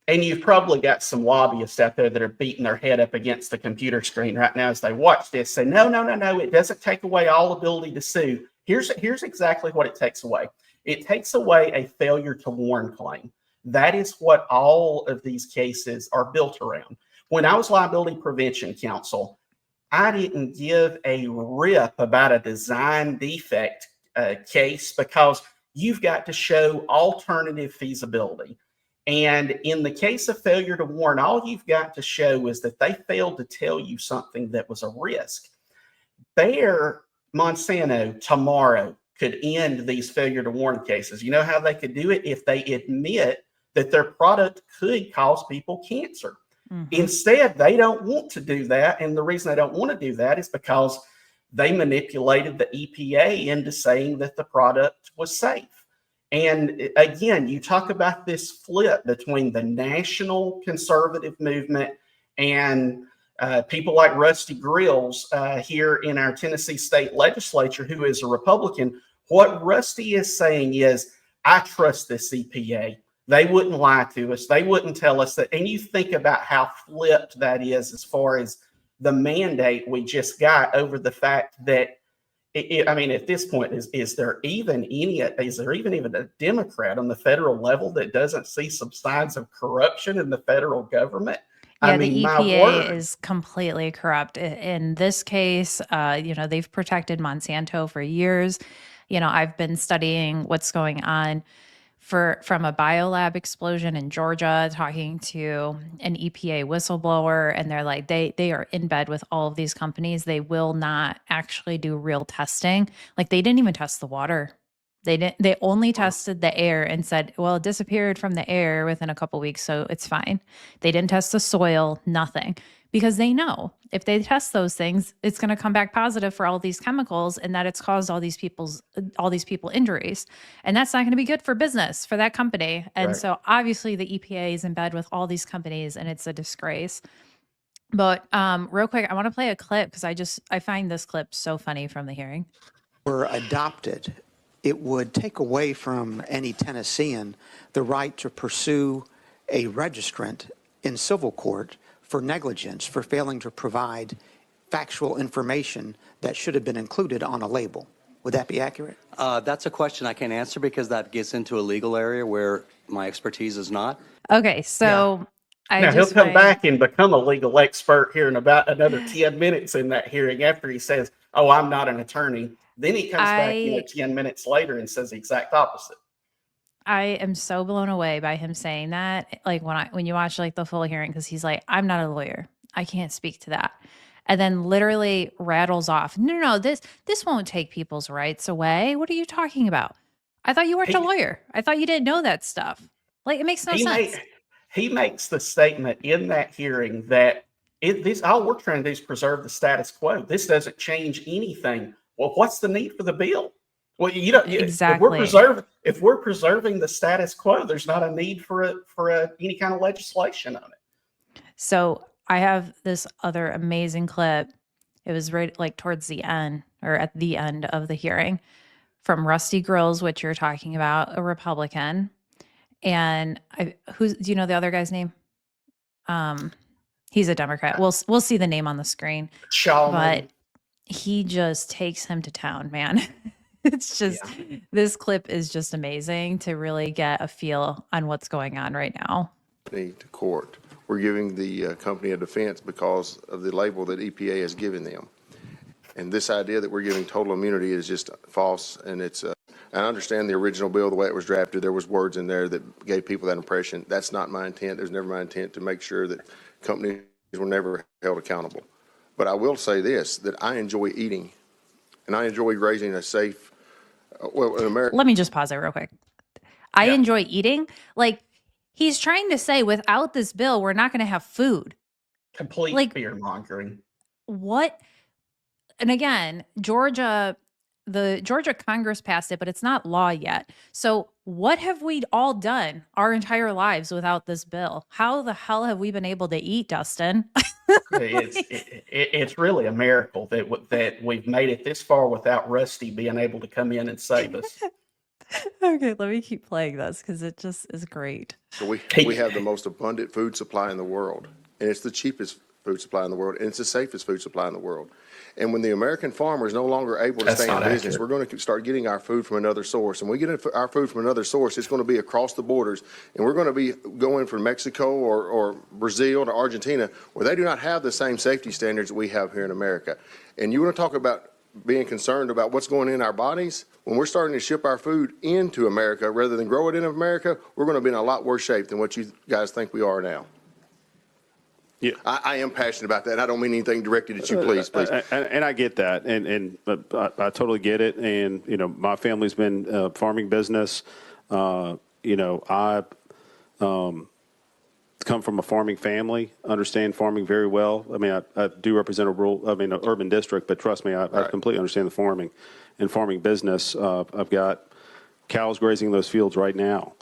[SPEAKER 2] And you've probably got some lobbyists out there that are beating their head up against the computer screen right now as they watch this, say, no, no, no, no, it doesn't take away all ability to sue. Here's exactly what it takes away. It takes away a failure to warn claim. That is what all of these cases are built around. When I was liability prevention counsel, I didn't give a rip about a design defect case because you've got to show alternative feasibility. And in the case of failure to warn, all you've got to show is that they failed to tell you something that was a risk. Monsanto tomorrow could end these failure to warn cases. You know how they could do it? If they admit that their product could cause people cancer.
[SPEAKER 1] Mhm.
[SPEAKER 2] Instead, they don't want to do that. And the reason they don't want to do that is because they manipulated the EPA into saying that the product was safe. And again, you talk about this flip between the national conservative movement and people like Rusty Grills here in our Tennessee state legislature, who is a Republican. What Rusty is saying is, I trust this EPA. They wouldn't lie to us. They wouldn't tell us that. And you think about how flipped that is as far as the mandate we just got over the fact that I mean, at this point, is there even a Democrat on the federal level that doesn't see some signs of corruption in the federal government?
[SPEAKER 1] Yeah,
[SPEAKER 2] I mean,
[SPEAKER 1] the
[SPEAKER 2] my
[SPEAKER 1] EPA
[SPEAKER 2] word.
[SPEAKER 1] is completely corrupt. In this case, they've protected Monsanto for years. I've been studying what's going on from a biolab explosion in Georgia, talking to an EPA whistleblower, and they're like, they are in bed with all of these companies. They will not actually do real testing. Like they didn't even test the water. They only tested the air and said, well, it disappeared from the air within a couple weeks, so it's fine. They didn't test the soil, nothing. Because they know if they test those things, it's going to come back positive for all these chemicals and that it's caused all these people injuries. And that's not going to be good for business for that company. And
[SPEAKER 2] Right.
[SPEAKER 1] so obviously the EPA is in bed with all these companies and it's a disgrace. But real quick, I want to play a clip because I find this clip so funny from the hearing.
[SPEAKER 5] Were adopted, it would take away from any Tennessean the right to pursue a registrant in civil court for negligence, for failing to provide factual information that should have been included on a label. Would that be accurate?
[SPEAKER 6] That's a question I can't answer because that gets into a legal area where my expertise is not.
[SPEAKER 1] Okay, so
[SPEAKER 2] Now he'll come back and become a legal expert here in about another 10 minutes in that hearing after he says, oh, I'm not an attorney. Then he comes back 10 minutes later and says the exact opposite.
[SPEAKER 1] I am so blown away by him saying that. Like when you watch like the full hearing, because he's like, I'm not a lawyer. I can't speak to that. And then literally rattles off, no, this won't take people's rights away. What are you talking about? I thought you weren't a lawyer. I thought you didn't know that stuff. Like it makes no sense.
[SPEAKER 2] He makes the statement in that hearing that all we're trying to do is preserve the status quo. This doesn't change anything. Well, what's the need for the bill? Well,
[SPEAKER 1] exactly.
[SPEAKER 2] If we're preserving the status quo, there's not a need for any kind of legislation on it.
[SPEAKER 1] So I have this other amazing clip. It was right like towards the end or at the end of the hearing from Rusty Grills, which you're talking about, a Republican. And do you know the other guy's name? He's a Democrat. We'll see the name on the screen.
[SPEAKER 2] Shawman.
[SPEAKER 1] But he just takes him to town, man. It's just, this clip is just amazing to really get a feel on what's going on right now.
[SPEAKER 7] To court. We're giving the company a defense because of the label that EPA has given them. And this idea that we're giving total immunity is just false. And it's, I understand the original bill, the way it was drafted, there was words in there that gave people that impression. That's not my intent. There's never my intent to make sure that companies were never held accountable. But I will say this, that I enjoy eating and I enjoy raising a safe, well, in America.
[SPEAKER 1] Let me just pause it real quick. I enjoy eating. Like, he's trying to say without this bill, we're not going to have food.
[SPEAKER 2] Complete
[SPEAKER 1] Like,
[SPEAKER 2] fear mongering.
[SPEAKER 1] What? And again, the Georgia Congress passed it, but it's not law yet. So what have we all done our entire lives without this bill? How the hell have we been able to eat, Dustin?
[SPEAKER 2] It's really a miracle that we've made it this far without Rusty being able to come in and save us.
[SPEAKER 1] Okay, let me keep playing this because it just is great.
[SPEAKER 7] So we have the most abundant food supply in the world, and it's the cheapest food supply in the world, and it's the safest food supply in the world. And when the American farmer is no longer able to stay in business, we're going to start getting our food from another source. And when we get our food from another source, it's going to be across the borders, and we're going to be going from Mexico or Brazil to Argentina, where they do not have the same safety standards that we have here in America. And you want to talk about being concerned about what's going in our bodies? When we're starting to ship our food into America rather than grow it in America, we're going to be in a lot worse shape than what you guys think we are now. Yeah, I am passionate about that. I don't mean anything directed at you, please.
[SPEAKER 8] And I get that, and I totally get it. And you know, my family's been farming business. You know, I come from a farming family, understand farming very well. I mean, I do represent an urban district, but trust me, I completely understand the farming business. I've got cows grazing those fields right now.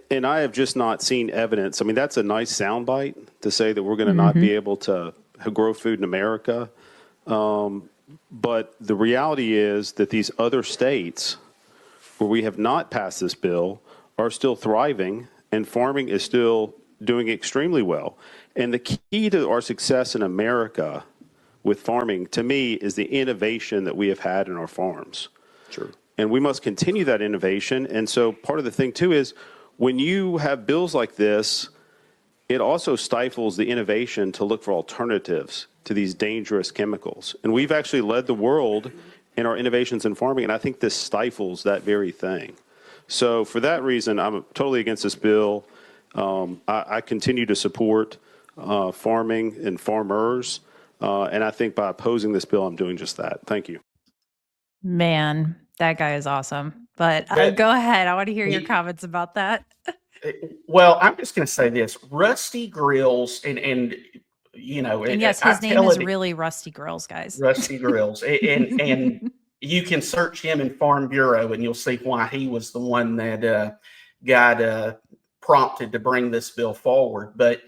[SPEAKER 8] And I have just not seen evidence. I mean, that's a nice soundbite to say that we're going to not be able to grow food in America. But the reality is that these other states where we have not passed this bill are still thriving, and farming is still doing extremely well. And the key to our success in America with farming, to me, is the innovation that we have had in our farms.
[SPEAKER 7] Sure.
[SPEAKER 8] And we must continue that innovation. And so part of the thing, too, is when you have bills like this, it also stifles the innovation to look for alternatives to these dangerous chemicals. And we've actually led the world in our innovations in farming, and I think this stifles that very thing. So for that reason, I'm totally against this bill. I continue to support farming and farmers, and I think by opposing this bill, I'm doing just that. Thank you.
[SPEAKER 1] Man, that guy is awesome. But go ahead. I want to hear your comments about that.
[SPEAKER 2] Well, I'm just going to say this: Rusty Grills, and you know,
[SPEAKER 1] and yes, his name is really Rusty Grills, guys.
[SPEAKER 2] Rusty Grills, and you can search him in Farm Bureau, and you'll see why he was the one that got prompted to bring this bill forward. But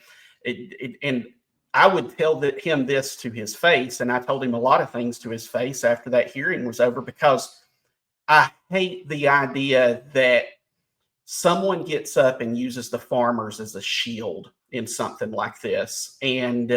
[SPEAKER 2] and I would tell him this to his face, and I told him a lot of things to his face after that hearing was over, because I hate the idea that someone gets up and uses the farmers as a shield in something like this. And,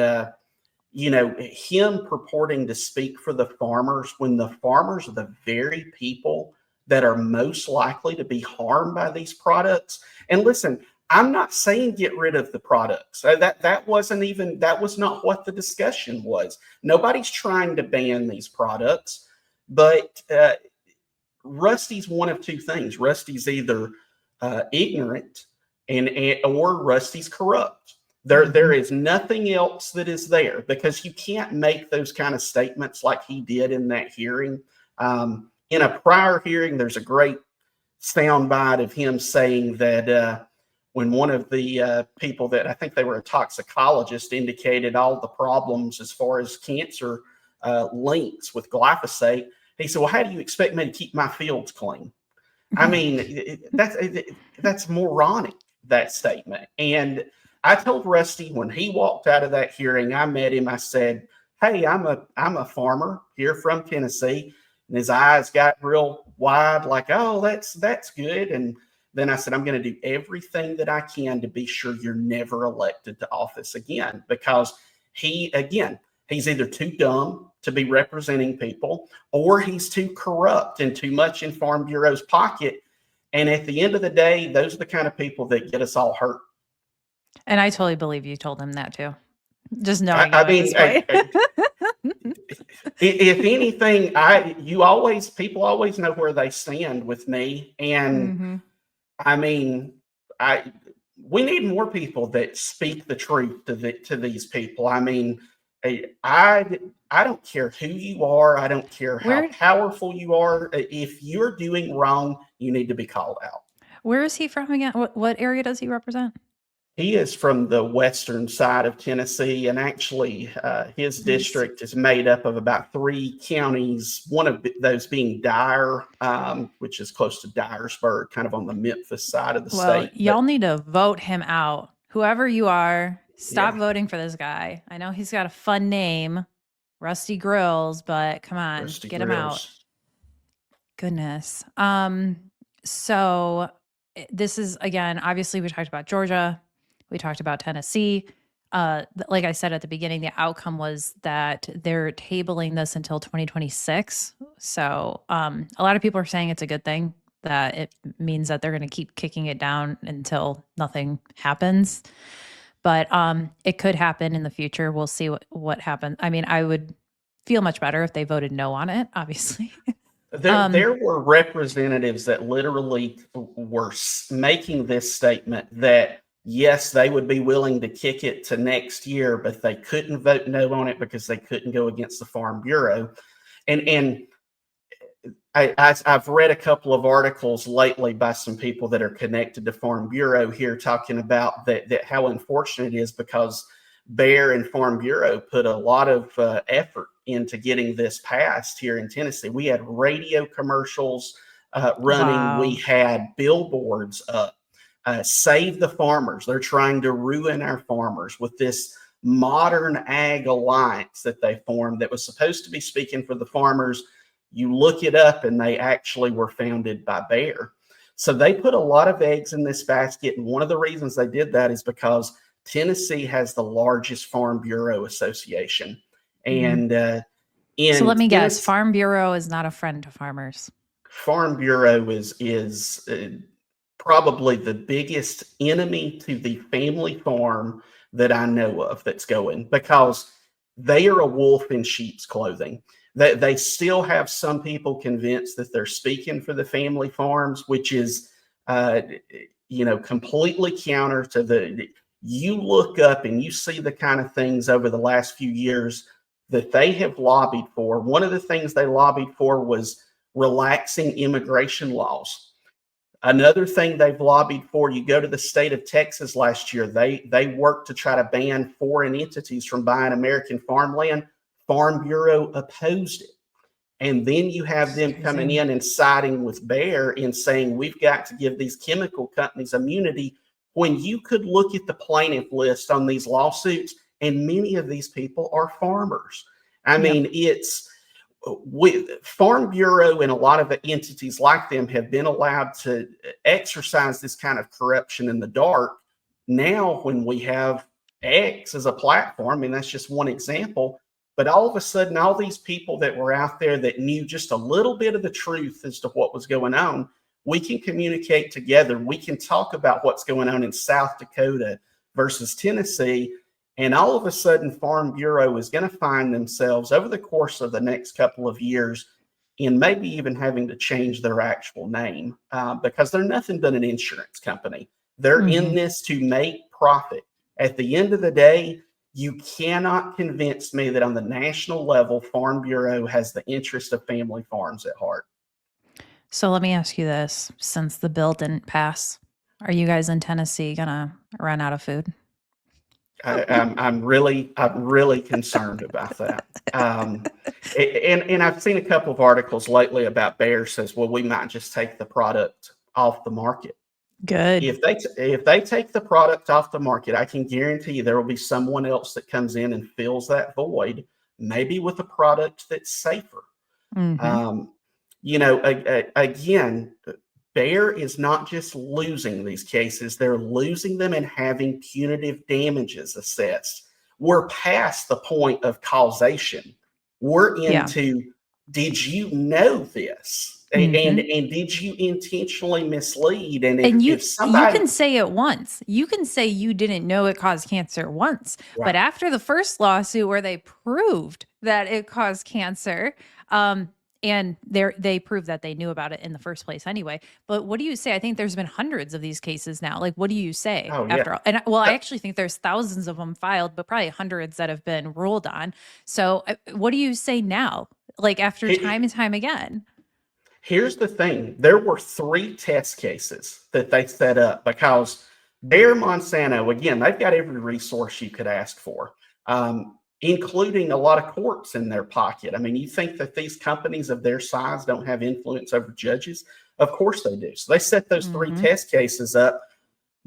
[SPEAKER 2] you know, him purporting to speak for the farmers when the farmers are the very people that are most likely to be harmed by these products. And listen, I'm not saying get rid of the products. That was not what the discussion was. Nobody's trying to ban these products, but Rusty's one of two things. Rusty's either ignorant or Rusty's corrupt. There is nothing else that is there, because you can't make those kind of statements like he did in that hearing. In a prior hearing, there's a great soundbite of him saying that when one of the people that I think they were a toxicologist indicated all the problems as far as cancer links with glyphosate, he said, "Well, how do you expect me to keep my fields clean?" I mean, that's moronic, that statement. And I told Rusty when he walked out of that hearing, I met him. I said, "Hey, I'm a farmer here from Tennessee," and his eyes got real wide, like, "Oh, that's good." And then I said, "I'm going to do everything that I can to be sure you're never elected to office again," because he, again, He's either too dumb to be representing people, or he's too corrupt and too much in Farm Bureau's pocket. And at the end of the day, those are the kind of people that get us all hurt.
[SPEAKER 1] And I totally believe you told him that too. Just knowing
[SPEAKER 2] I
[SPEAKER 1] you at
[SPEAKER 2] mean,
[SPEAKER 1] this point.
[SPEAKER 2] if anything, people always know where they stand with me. And
[SPEAKER 1] Mhm.
[SPEAKER 2] I mean, we need more people that speak the truth to these people. I mean, I don't care who you are. I don't care how
[SPEAKER 1] Where
[SPEAKER 2] powerful you are. If you're doing wrong, you need to be called out.
[SPEAKER 1] where is he from again? What area does he represent?
[SPEAKER 2] He is from the western side of Tennessee, and actually, his
[SPEAKER 1] Nice.
[SPEAKER 2] district is made up of about 3 counties, one of those being Dyer, which is close to Dyersburg, kind of on the Memphis side of the
[SPEAKER 1] Well,
[SPEAKER 2] state.
[SPEAKER 1] y'all need to vote him out. Whoever you are, stop
[SPEAKER 2] Yeah.
[SPEAKER 1] voting for this guy. I know he's got a fun name, Rusty Grills, but come on,
[SPEAKER 2] Rusty
[SPEAKER 1] get him out.
[SPEAKER 2] Grills.
[SPEAKER 1] Goodness. So this is, again, obviously we talked about Georgia, we talked about Tennessee. Like I said at the beginning, the outcome was that they're tabling this until 2026. So a lot of people are saying it's a good thing, that it means that they're going to keep kicking it down until nothing happens. But it could happen in the future. We'll see what happens. I mean, I would feel much better if they voted no on it, obviously.
[SPEAKER 2] There were representatives that literally were making this statement that, yes, they would be willing to kick it to next year, but they couldn't vote no on it because they couldn't go against the Farm Bureau. And I've read a couple of articles lately by some people that are connected to Farm Bureau here talking about that how unfortunate it is, because Bayer and Farm Bureau put a lot of effort into getting this passed here in Tennessee. We had radio commercials running.
[SPEAKER 1] Wow.
[SPEAKER 2] We had billboards up. Save the farmers. They're trying to ruin our farmers with this modern ag alliance that they formed that was supposed to be speaking for the farmers. You look it up and they actually were founded by Bayer. So they put a lot of eggs in this basket. And one of the reasons they did that is because Tennessee has the largest Farm Bureau Association. And
[SPEAKER 1] so let me guess,
[SPEAKER 2] Tennessee,
[SPEAKER 1] Farm Bureau is not a friend to farmers.
[SPEAKER 2] Farm Bureau is probably the biggest enemy to the family farm that I know of that's going, because they are a wolf in sheep's clothing. They still have some people convinced that they're speaking for the family farms, which is, completely counter to you look up and you see the kind of things over the last few years that they have lobbied for. One of the things they lobbied for was relaxing immigration laws. Another thing they've lobbied for, you go to the state of Texas last year, they worked to try to ban foreign entities from buying American farmland. Farm Bureau opposed it. And then you have them coming in and siding with Bayer and saying, we've got to give these chemical companies immunity, when you could look at the plaintiff list on these lawsuits, and many of these people are farmers. I mean, Farm Bureau and a lot of the entities like them have been allowed to exercise this kind of corruption in the dark. Now, when we have X as a platform, and that's just one example, but all of a sudden, all these people that were out there that knew just a little bit of the truth as to what was going on, we can communicate together. We can talk about what's going on in South Dakota versus Tennessee. And all of a sudden, Farm Bureau is going to find themselves over the course of the next couple of years in maybe even having to change their actual name, because they're nothing but an insurance company. They're in this to make profit. At the end of the day, you cannot convince me that on the national level, Farm Bureau has the interest of family farms at heart.
[SPEAKER 1] So let me ask you this, since the bill didn't pass, are you guys in Tennessee gonna run out of food?
[SPEAKER 2] I'm really concerned about that. And I've seen a couple of articles lately about Bayer says, well, we might just take the product off the market.
[SPEAKER 1] Good.
[SPEAKER 2] If they take the product off the market, I can guarantee you there will be someone else that comes in and fills that void, maybe with a product that's safer. Again, Bayer is not just losing these cases, they're losing them and having punitive damages assessed. we're past the point of causation. We're
[SPEAKER 1] Yeah.
[SPEAKER 2] into, did you know this? And did you intentionally mislead? And
[SPEAKER 1] And you
[SPEAKER 2] if somebody,
[SPEAKER 1] can say it once. You can say you didn't know it caused cancer once.
[SPEAKER 2] Right.
[SPEAKER 1] But after the first lawsuit where they proved that it caused cancer, and they proved that they knew about it in the first place anyway. But what do you say? I think there's been hundreds of these cases now. Like, what do you say
[SPEAKER 2] Oh,
[SPEAKER 1] after
[SPEAKER 2] yeah.
[SPEAKER 1] all? And well, I actually think there's thousands of them filed, but probably hundreds that have been ruled on. So what do you say now? Like after time and time again?
[SPEAKER 2] Here's the thing. There were 3 test cases that they set up because Bayer Monsanto, again, they've got every resource you could ask for, including a lot of courts in their pocket. I mean, you think that these companies of their size don't have influence over judges? Of course they do. So they set those 3 test cases up.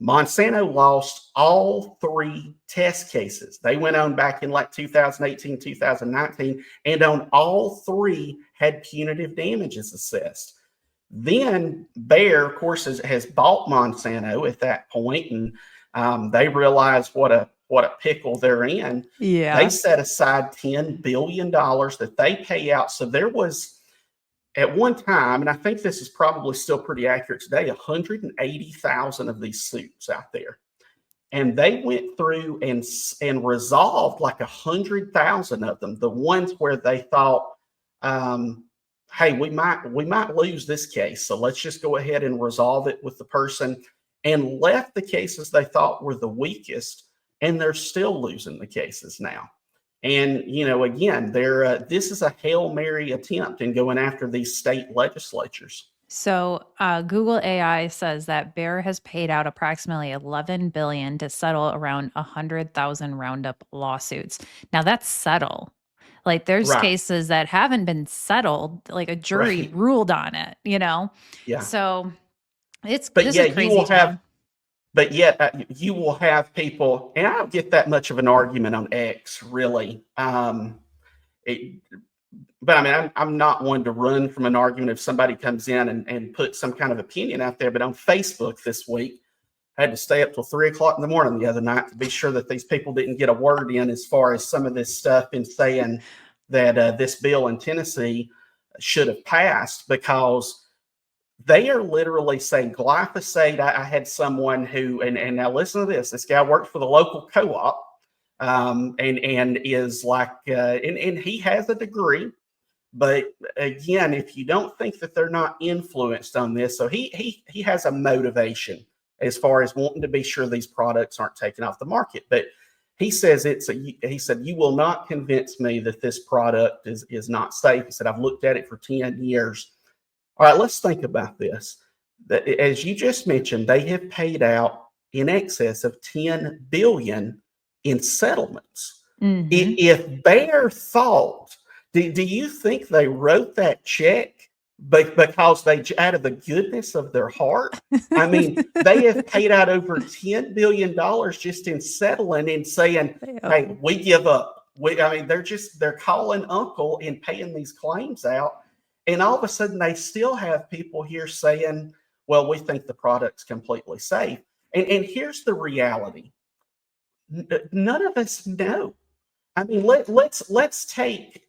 [SPEAKER 2] Monsanto lost all 3 test cases. They went on back in like 2018, 2019, and on all 3 had punitive damages assessed. Then Bayer, of course, has bought Monsanto at that point, and they realized what a pickle they're in.
[SPEAKER 1] Yeah.
[SPEAKER 2] They set aside $10 billion that they pay out. So there was, at one time, and I think this is probably still pretty accurate today, 180,000 of these suits out there. And they went through and resolved like 100,000 of them, the ones where they thought, hey, we might lose this case, so let's just go ahead and resolve it with the person, and left the cases they thought were the weakest, and they're still losing the cases now. And, you know, again, this is a Hail Mary attempt in going after these state legislatures.
[SPEAKER 1] So Google AI says that Bayer has paid out approximately $11 billion to settle around 100,000 Roundup lawsuits. Now that's settle. Like there's
[SPEAKER 2] Right.
[SPEAKER 1] cases that haven't been settled, like a jury
[SPEAKER 2] Right.
[SPEAKER 1] ruled on it, you know?
[SPEAKER 2] Yeah.
[SPEAKER 1] So it's
[SPEAKER 2] But
[SPEAKER 1] just
[SPEAKER 2] yeah,
[SPEAKER 1] a crazy time.
[SPEAKER 2] but yet you will have people, and I don't get that much of an argument on X, really. But I mean, I'm not one to run from an argument if somebody comes in and puts some kind of opinion out there. But on Facebook this week, I had to stay up till 3 o'clock in the morning the other night to be sure that these people didn't get a word in as far as some of this stuff in saying that this bill in Tennessee should have passed, because they are literally saying glyphosate. I had someone who, and now listen to this. This guy worked for the local co-op, and is like, and he has a degree. But again, if you don't think that they're not influenced on this, so he has a motivation as far as wanting to be sure these products aren't taken off the market. But he says he said, you will not convince me that this product is not safe. He said, I've looked at it for 10 years. All right, let's think about this. That, as you just mentioned, they have paid out in excess of $10 billion in settlements. If Bayer thought, do you think they wrote that check because they, out of the goodness of their heart? I mean, they have paid out over $10 billion just in settling and saying, hey, we give up. They're calling uncle and paying these claims out. And all of a sudden, they still have people here saying, well, we think the product's completely safe. And here's the reality. None of us know. I mean, let's take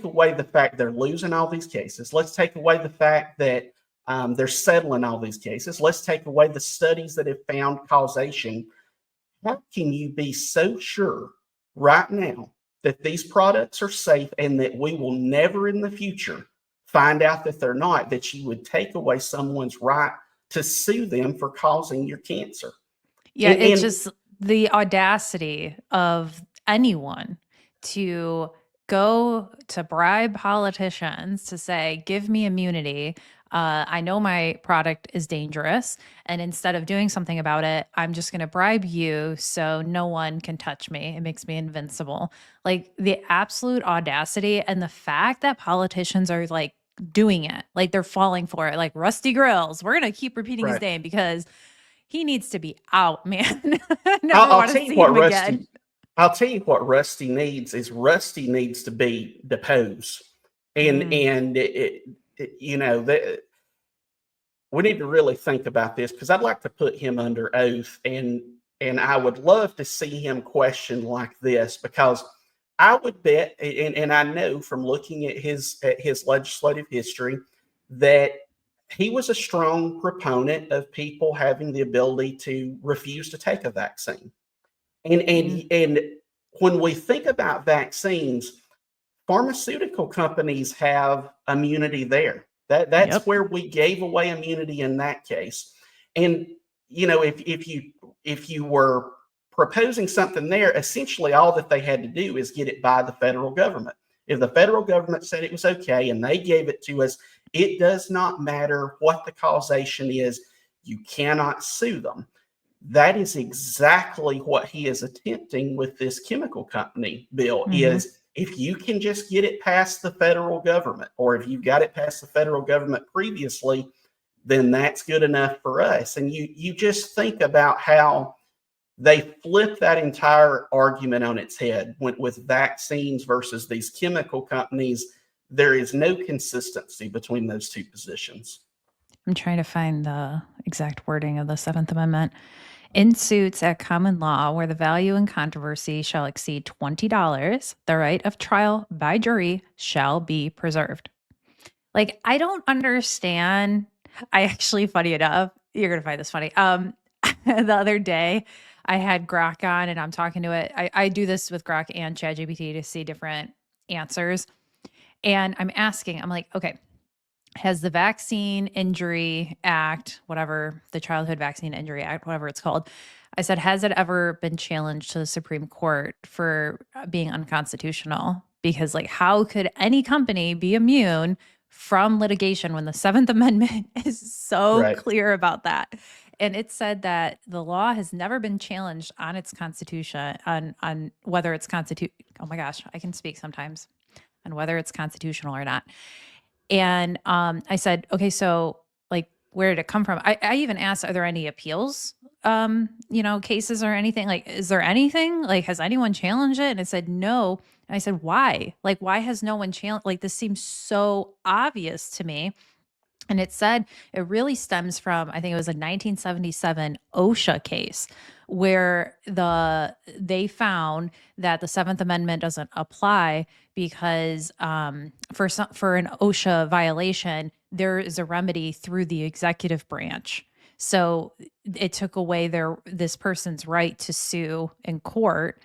[SPEAKER 2] away the fact they're losing all these cases. Let's take away the fact that they're settling all these cases. Let's take away the studies that have found causation. How can you be so sure right now that these products are safe and that we will never in the future find out that they're not, that you would take away someone's right to sue them for causing your cancer?
[SPEAKER 1] Yeah, it's just the audacity of anyone to go to bribe politicians to say, give me immunity. I know my product is dangerous. And instead of doing something about it, I'm just going to bribe you so no one can touch me. It makes me invincible. Like the absolute audacity and the fact that politicians are like doing it, like they're falling for it, like Rusty Grills. We're going to keep repeating his name because he needs to be out, man. Never want to see him again.
[SPEAKER 2] I'll tell you what Rusty needs is Rusty needs to be deposed. And we need to really think about this, because I'd like to put him under oath and And I would love to see him questioned like this, because I would bet, and I know from looking at his legislative history, that he was a strong proponent of people having the ability to refuse to take a vaccine. And when we think about vaccines, pharmaceutical companies have immunity there. That's
[SPEAKER 1] Yep.
[SPEAKER 2] where we gave away immunity in that case. And if you were proposing something there, essentially all that they had to do is get it by the federal government. If the federal government said it was okay and they gave it to us, it does not matter what the causation is. You cannot sue them. That is exactly what he is attempting with this chemical company bill. Is if you can just get it past the federal government, or if you've got it past the federal government previously, then that's good enough for us. And you just think about how they flip that entire argument on its head with vaccines versus these chemical companies. There is no consistency between those two positions.
[SPEAKER 1] I'm trying to find the exact wording of the Seventh Amendment. In suits at common law where the value in controversy shall exceed $20, the right of trial by jury shall be preserved. Like, I don't understand. I actually, funny enough, you're going to find this funny. The other day, I had Grok on and I'm talking to it. I do this with Grok and ChatGPT to see different answers. And I'm asking, I'm like, okay, has the Vaccine Injury Act, whatever, the Childhood Vaccine Injury Act, whatever it's called, I said, has it ever been challenged to the Supreme Court for being unconstitutional? Because, like, how could any company be immune from litigation when the Seventh Amendment is so
[SPEAKER 2] Right.
[SPEAKER 1] clear about that? And it said that the law has never been challenged on its constitution, on whether it's oh my gosh, I can speak sometimes, on whether it's constitutional or not. And I said, okay, so, like, where did it come from? I even asked, are there any appeals, cases or anything? Like, is there anything? Like, has anyone challenged it? And it said no. And I said, why? Like, why has no one challenged? Like, this seems so obvious to me. And it said it really stems from, I think it was a 1977 OSHA case where they found that the Seventh Amendment doesn't apply because for an OSHA violation, there is a remedy through the executive branch. So it took away this person's right to sue in court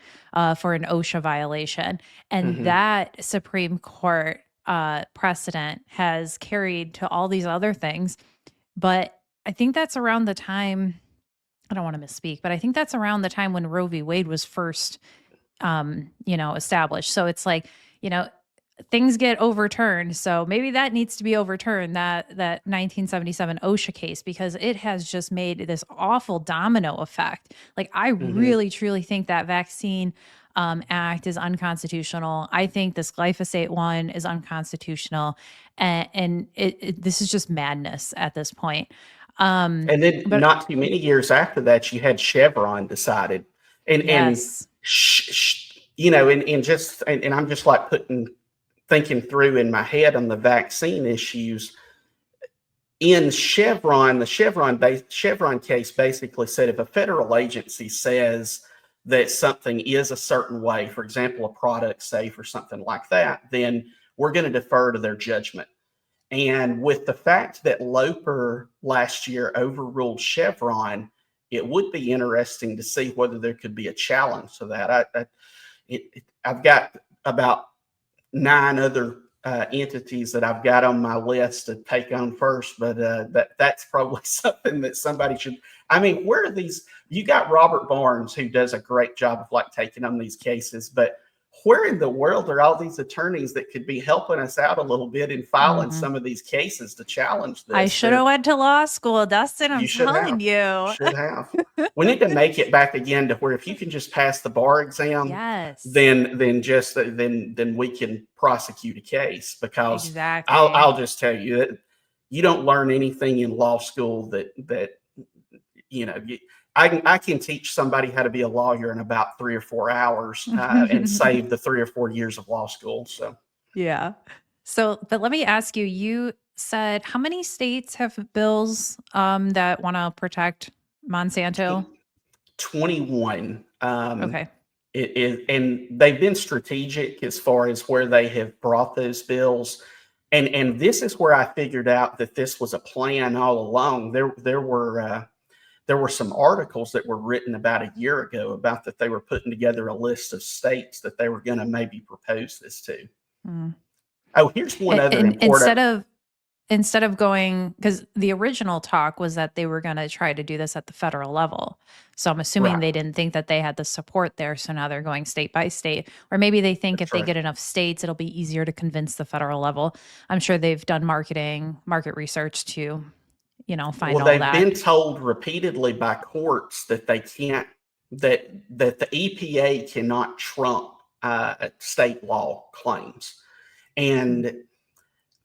[SPEAKER 1] for an OSHA violation, and that Supreme Court precedent has carried to all these other things. But I think that's around the time, I don't want to misspeak, but I think that's around the time when Roe v. Wade was first, established. So it's like, things get overturned. So maybe that needs to be overturned, that 1977 OSHA case, because it has just made this awful domino effect. Like, I really, truly think that Vaccine Act is unconstitutional. I think this glyphosate one is unconstitutional. And this is just madness at this point.
[SPEAKER 2] And then not too many years after that, you had Chevron decided. And I'm just like thinking through in my head on the vaccine issues. In Chevron, the Chevron case basically said if a federal agency says that something is a certain way, for example, a product safe or something like that, then we're going to defer to their judgment. And with the fact that Loper last year overruled Chevron, it would be interesting to see whether there could be a challenge to that. I've got about 9 other entities that I've got on my list to take on first, but that's probably something that somebody should. I mean, where are these? You got Robert Barnes, who does a great job of like taking on these cases, but where in the world are all these attorneys that could be helping us out a little bit in filing some of these cases to challenge this?
[SPEAKER 1] I should have went to law school, Dustin. I'm telling you.
[SPEAKER 2] Should have. We need to make it back again to where if you can just pass the bar exam,
[SPEAKER 1] Yes.
[SPEAKER 2] then we can prosecute a case, because
[SPEAKER 1] Exactly.
[SPEAKER 2] I'll just tell you that you don't learn anything in law school that I can teach somebody how to be a lawyer in about 3 or 4 hours and save the 3 or 4 years of law school. So,
[SPEAKER 1] yeah. So, but let me ask you, you said how many states have bills that want to protect Monsanto?
[SPEAKER 2] 21.
[SPEAKER 1] Okay.
[SPEAKER 2] And they've been strategic as far as where they have brought those bills. And this is where I figured out that this was a plan all along. There were some articles that were written about a year ago about that they were putting together a list of states that they were going to maybe propose this to.
[SPEAKER 1] Mm.
[SPEAKER 2] Oh, here's one other
[SPEAKER 1] And
[SPEAKER 2] important.
[SPEAKER 1] instead of going, because the original talk was that they were going to try to do this at the federal level. So I'm assuming
[SPEAKER 2] Right.
[SPEAKER 1] they didn't think that they had the support there. So now they're going state by state, or maybe they think
[SPEAKER 2] That's
[SPEAKER 1] if they
[SPEAKER 2] right.
[SPEAKER 1] get enough states, it'll be easier to convince the federal level. I'm sure they've done market research to, find
[SPEAKER 2] Well,
[SPEAKER 1] all
[SPEAKER 2] they've
[SPEAKER 1] that.
[SPEAKER 2] been told repeatedly by courts that they can't, that the EPA cannot trump state law claims. And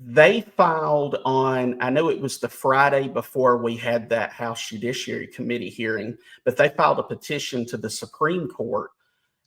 [SPEAKER 2] they filed on, I know it was the Friday before we had that House Judiciary Committee hearing, but they filed a petition to the Supreme Court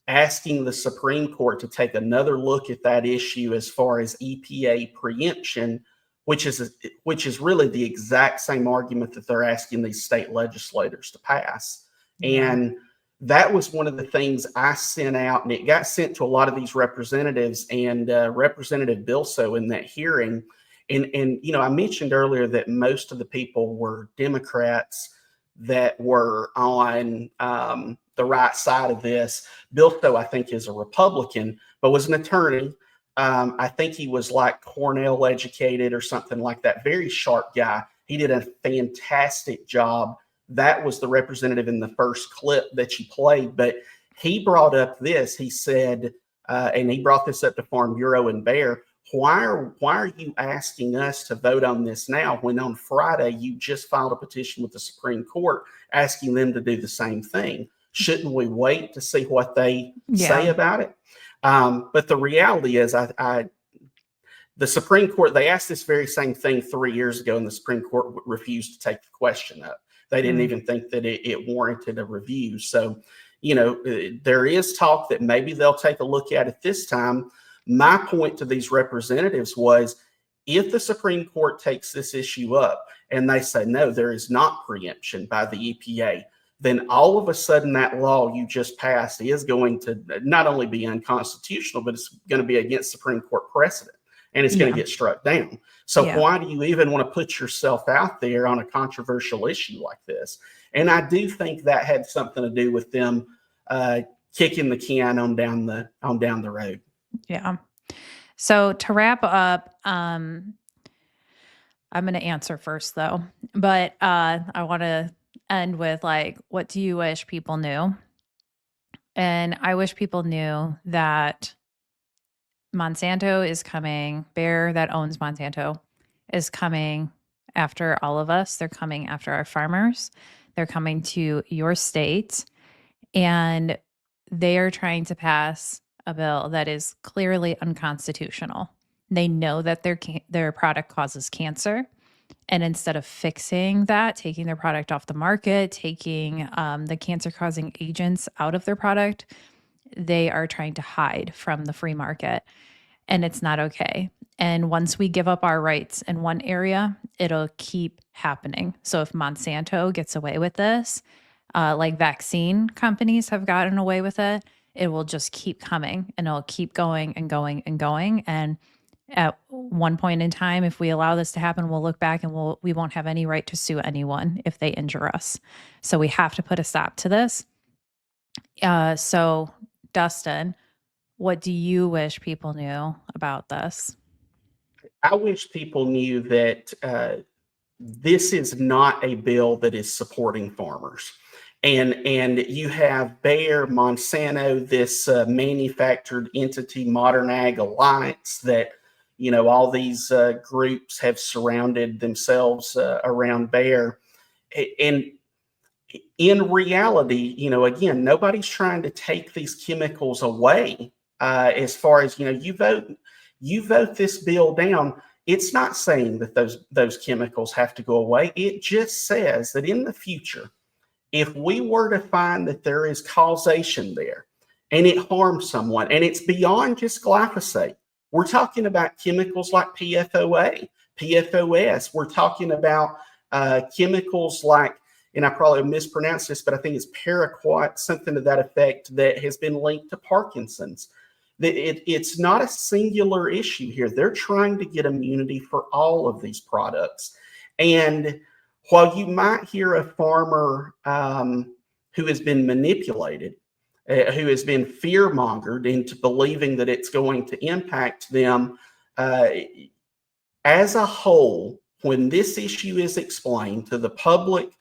[SPEAKER 2] asking the Supreme Court to take another look at that issue as far as EPA preemption, which is really the exact same argument that they're asking these state legislators to pass.
[SPEAKER 1] Yeah.
[SPEAKER 2] And that was one of the things I sent out, and it got sent to a lot of these representatives, and Representative Bilso in that hearing. And I mentioned earlier that most of the people were Democrats that were on the right side of this. Bilso, I think, is a Republican, but was an attorney. I think he was like Cornell educated or something like that. Very sharp guy. He did a fantastic job. That was the representative in the first clip that you played. But he brought up this. He said, and he brought this up to Farm Bureau and Bear. Why are you asking us to vote on this now when on Friday you just filed a petition with the Supreme Court asking them to do the same thing? Shouldn't we wait to see what they say about it? But the reality is, the Supreme Court, they asked this very same thing 3 years ago, and the Supreme Court refused to take the question up. They didn't even think that it warranted a review. So, there is talk that maybe they'll take a look at it this time. My point to these representatives was, if the Supreme Court takes this issue up and they say, no, there is not preemption by the EPA, then all of a sudden that law you just passed is going to not only be unconstitutional, but it's going to be against Supreme Court precedent, and it's going to get struck down. So why do you even want to put yourself out there on a controversial issue like this? And I do think that had something to do with them kicking the can on down the road.
[SPEAKER 1] Yeah. So to wrap up, I'm going to answer first though, but I want to end with what do you wish people knew? And I wish people knew that Monsanto is coming. Bayer that owns Monsanto is coming after all of us. They're coming after our farmers. They're coming to your state, and they are trying to pass a bill that is clearly unconstitutional. They know that their product causes cancer. And instead of fixing that, taking their product off the market, taking the cancer-causing agents out of their product, they are trying to hide from the free market. And it's not okay. And once we give up our rights in one area, it'll keep happening. So if Monsanto gets away with this, like vaccine companies have gotten away with it, it will just keep coming, and it'll keep going and going and going. And at one point in time, if we allow this to happen, we'll look back and we won't have any right to sue anyone if they injure us. So we have to put a stop to this. So Dustin, what do you wish people knew about this?
[SPEAKER 2] I wish people knew that this is not a bill that is supporting farmers. And you have Bayer, Monsanto, this manufactured entity, Modern Ag Alliance, that all these groups have surrounded themselves around Bayer. And in reality, again, nobody's trying to take these chemicals away. As far as you vote this bill down, it's not saying that those chemicals have to go away. It just says that in the future, if we were to find that there is causation there and it harms someone, and it's beyond just glyphosate, we're talking about chemicals like PFOA, PFOS. We're talking about chemicals like and I probably mispronounced this, but I think it's paraquat, something to that effect, that has been linked to Parkinson's. It's not a singular issue here. They're trying to get immunity for all of these products. And while you might hear a farmer who has been manipulated, who has been fear-mongered into believing that it's going to impact them, as a whole, when this issue is explained to the public,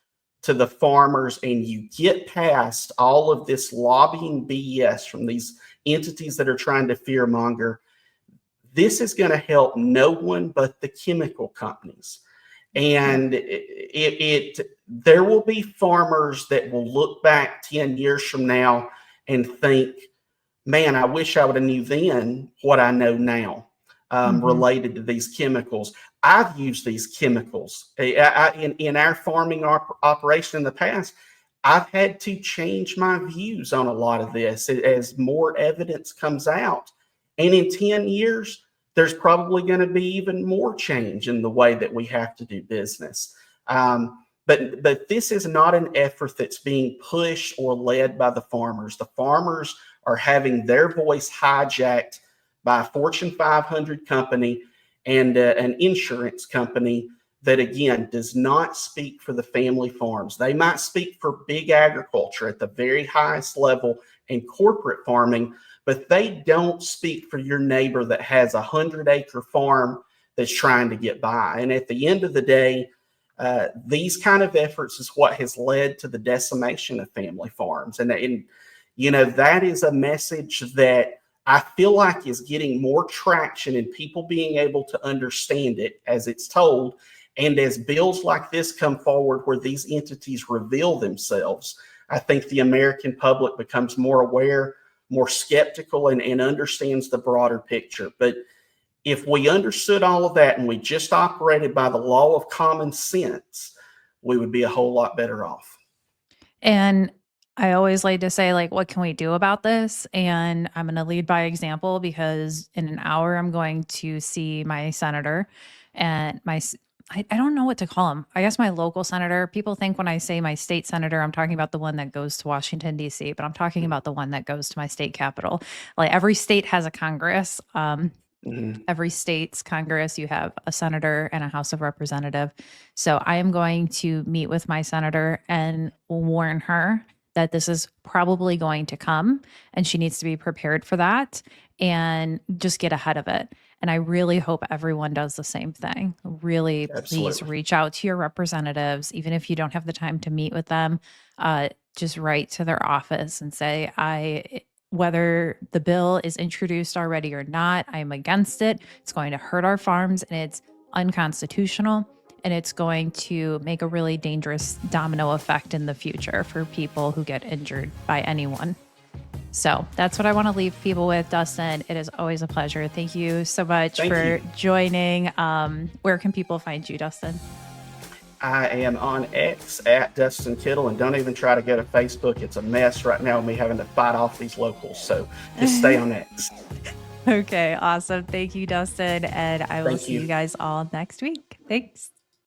[SPEAKER 2] to the farmers, and you get past all of this lobbying BS from these entities that are trying to fearmonger, this is going to help no one but the chemical companies. And there will be farmers that will look back 10 years from now and think, man, I wish I would have knew then what I know now related to these chemicals. I've used these chemicals in our farming operation in the past. I've had to change my views on a lot of this as more evidence comes out. And in 10 years, there's probably going to be even more change in the way that we have to do business. But this is not an effort that's being pushed or led by the farmers. The farmers are having their voice hijacked by a Fortune 500 company and an insurance company that, again, does not speak for the family farms. They might speak for big agriculture at the very highest level and corporate farming, but they don't speak for your neighbor that has a 100-acre farm that's trying to get by. And at the end of the day, these kind of efforts is what has led to the decimation of family farms. And you know, that is a message that I feel like is getting more traction in people being able to understand it as it's told. And as bills like this come forward where these entities reveal themselves, I think the American public becomes more aware, more skeptical, and understands the broader picture. But if we understood all of that and we just operated by the law of common sense, we would be a whole lot better off.
[SPEAKER 1] And I always like to say, like, what can we do about this? And I'm going to lead by example because in an hour, I'm going to see my senator and I don't know what to call him. I guess my local senator. People think when I say my state senator, I'm talking about the one that goes to Washington, D.C., but I'm talking about the one that goes to my state capital. Like every state has a Congress. Every state's Congress, you have a senator and a House of Representative. So I am going to meet with my senator and warn her that this is probably going to come and she needs to be prepared for that and just get ahead of it. And I really hope everyone does the same thing. Really, please reach out to your representatives, even if you don't have the time to meet with them. Just write to their office and say, whether the bill is introduced already or not, I'm against it. It's going to hurt our farms and it's unconstitutional. And it's going to make a really dangerous domino effect in the future for people who get injured by anyone. So that's what I want to leave people with, Dustin. It is always a pleasure. Thank you so much for joining. Where can people find you, Dustin?
[SPEAKER 2] I am on X at Dustin Kittle, and don't even try to go to Facebook. It's a mess right now, me having to fight off these locals. So just stay on X.
[SPEAKER 1] Okay, awesome. Thank you, Dustin. And I will see you guys all next week. Thanks.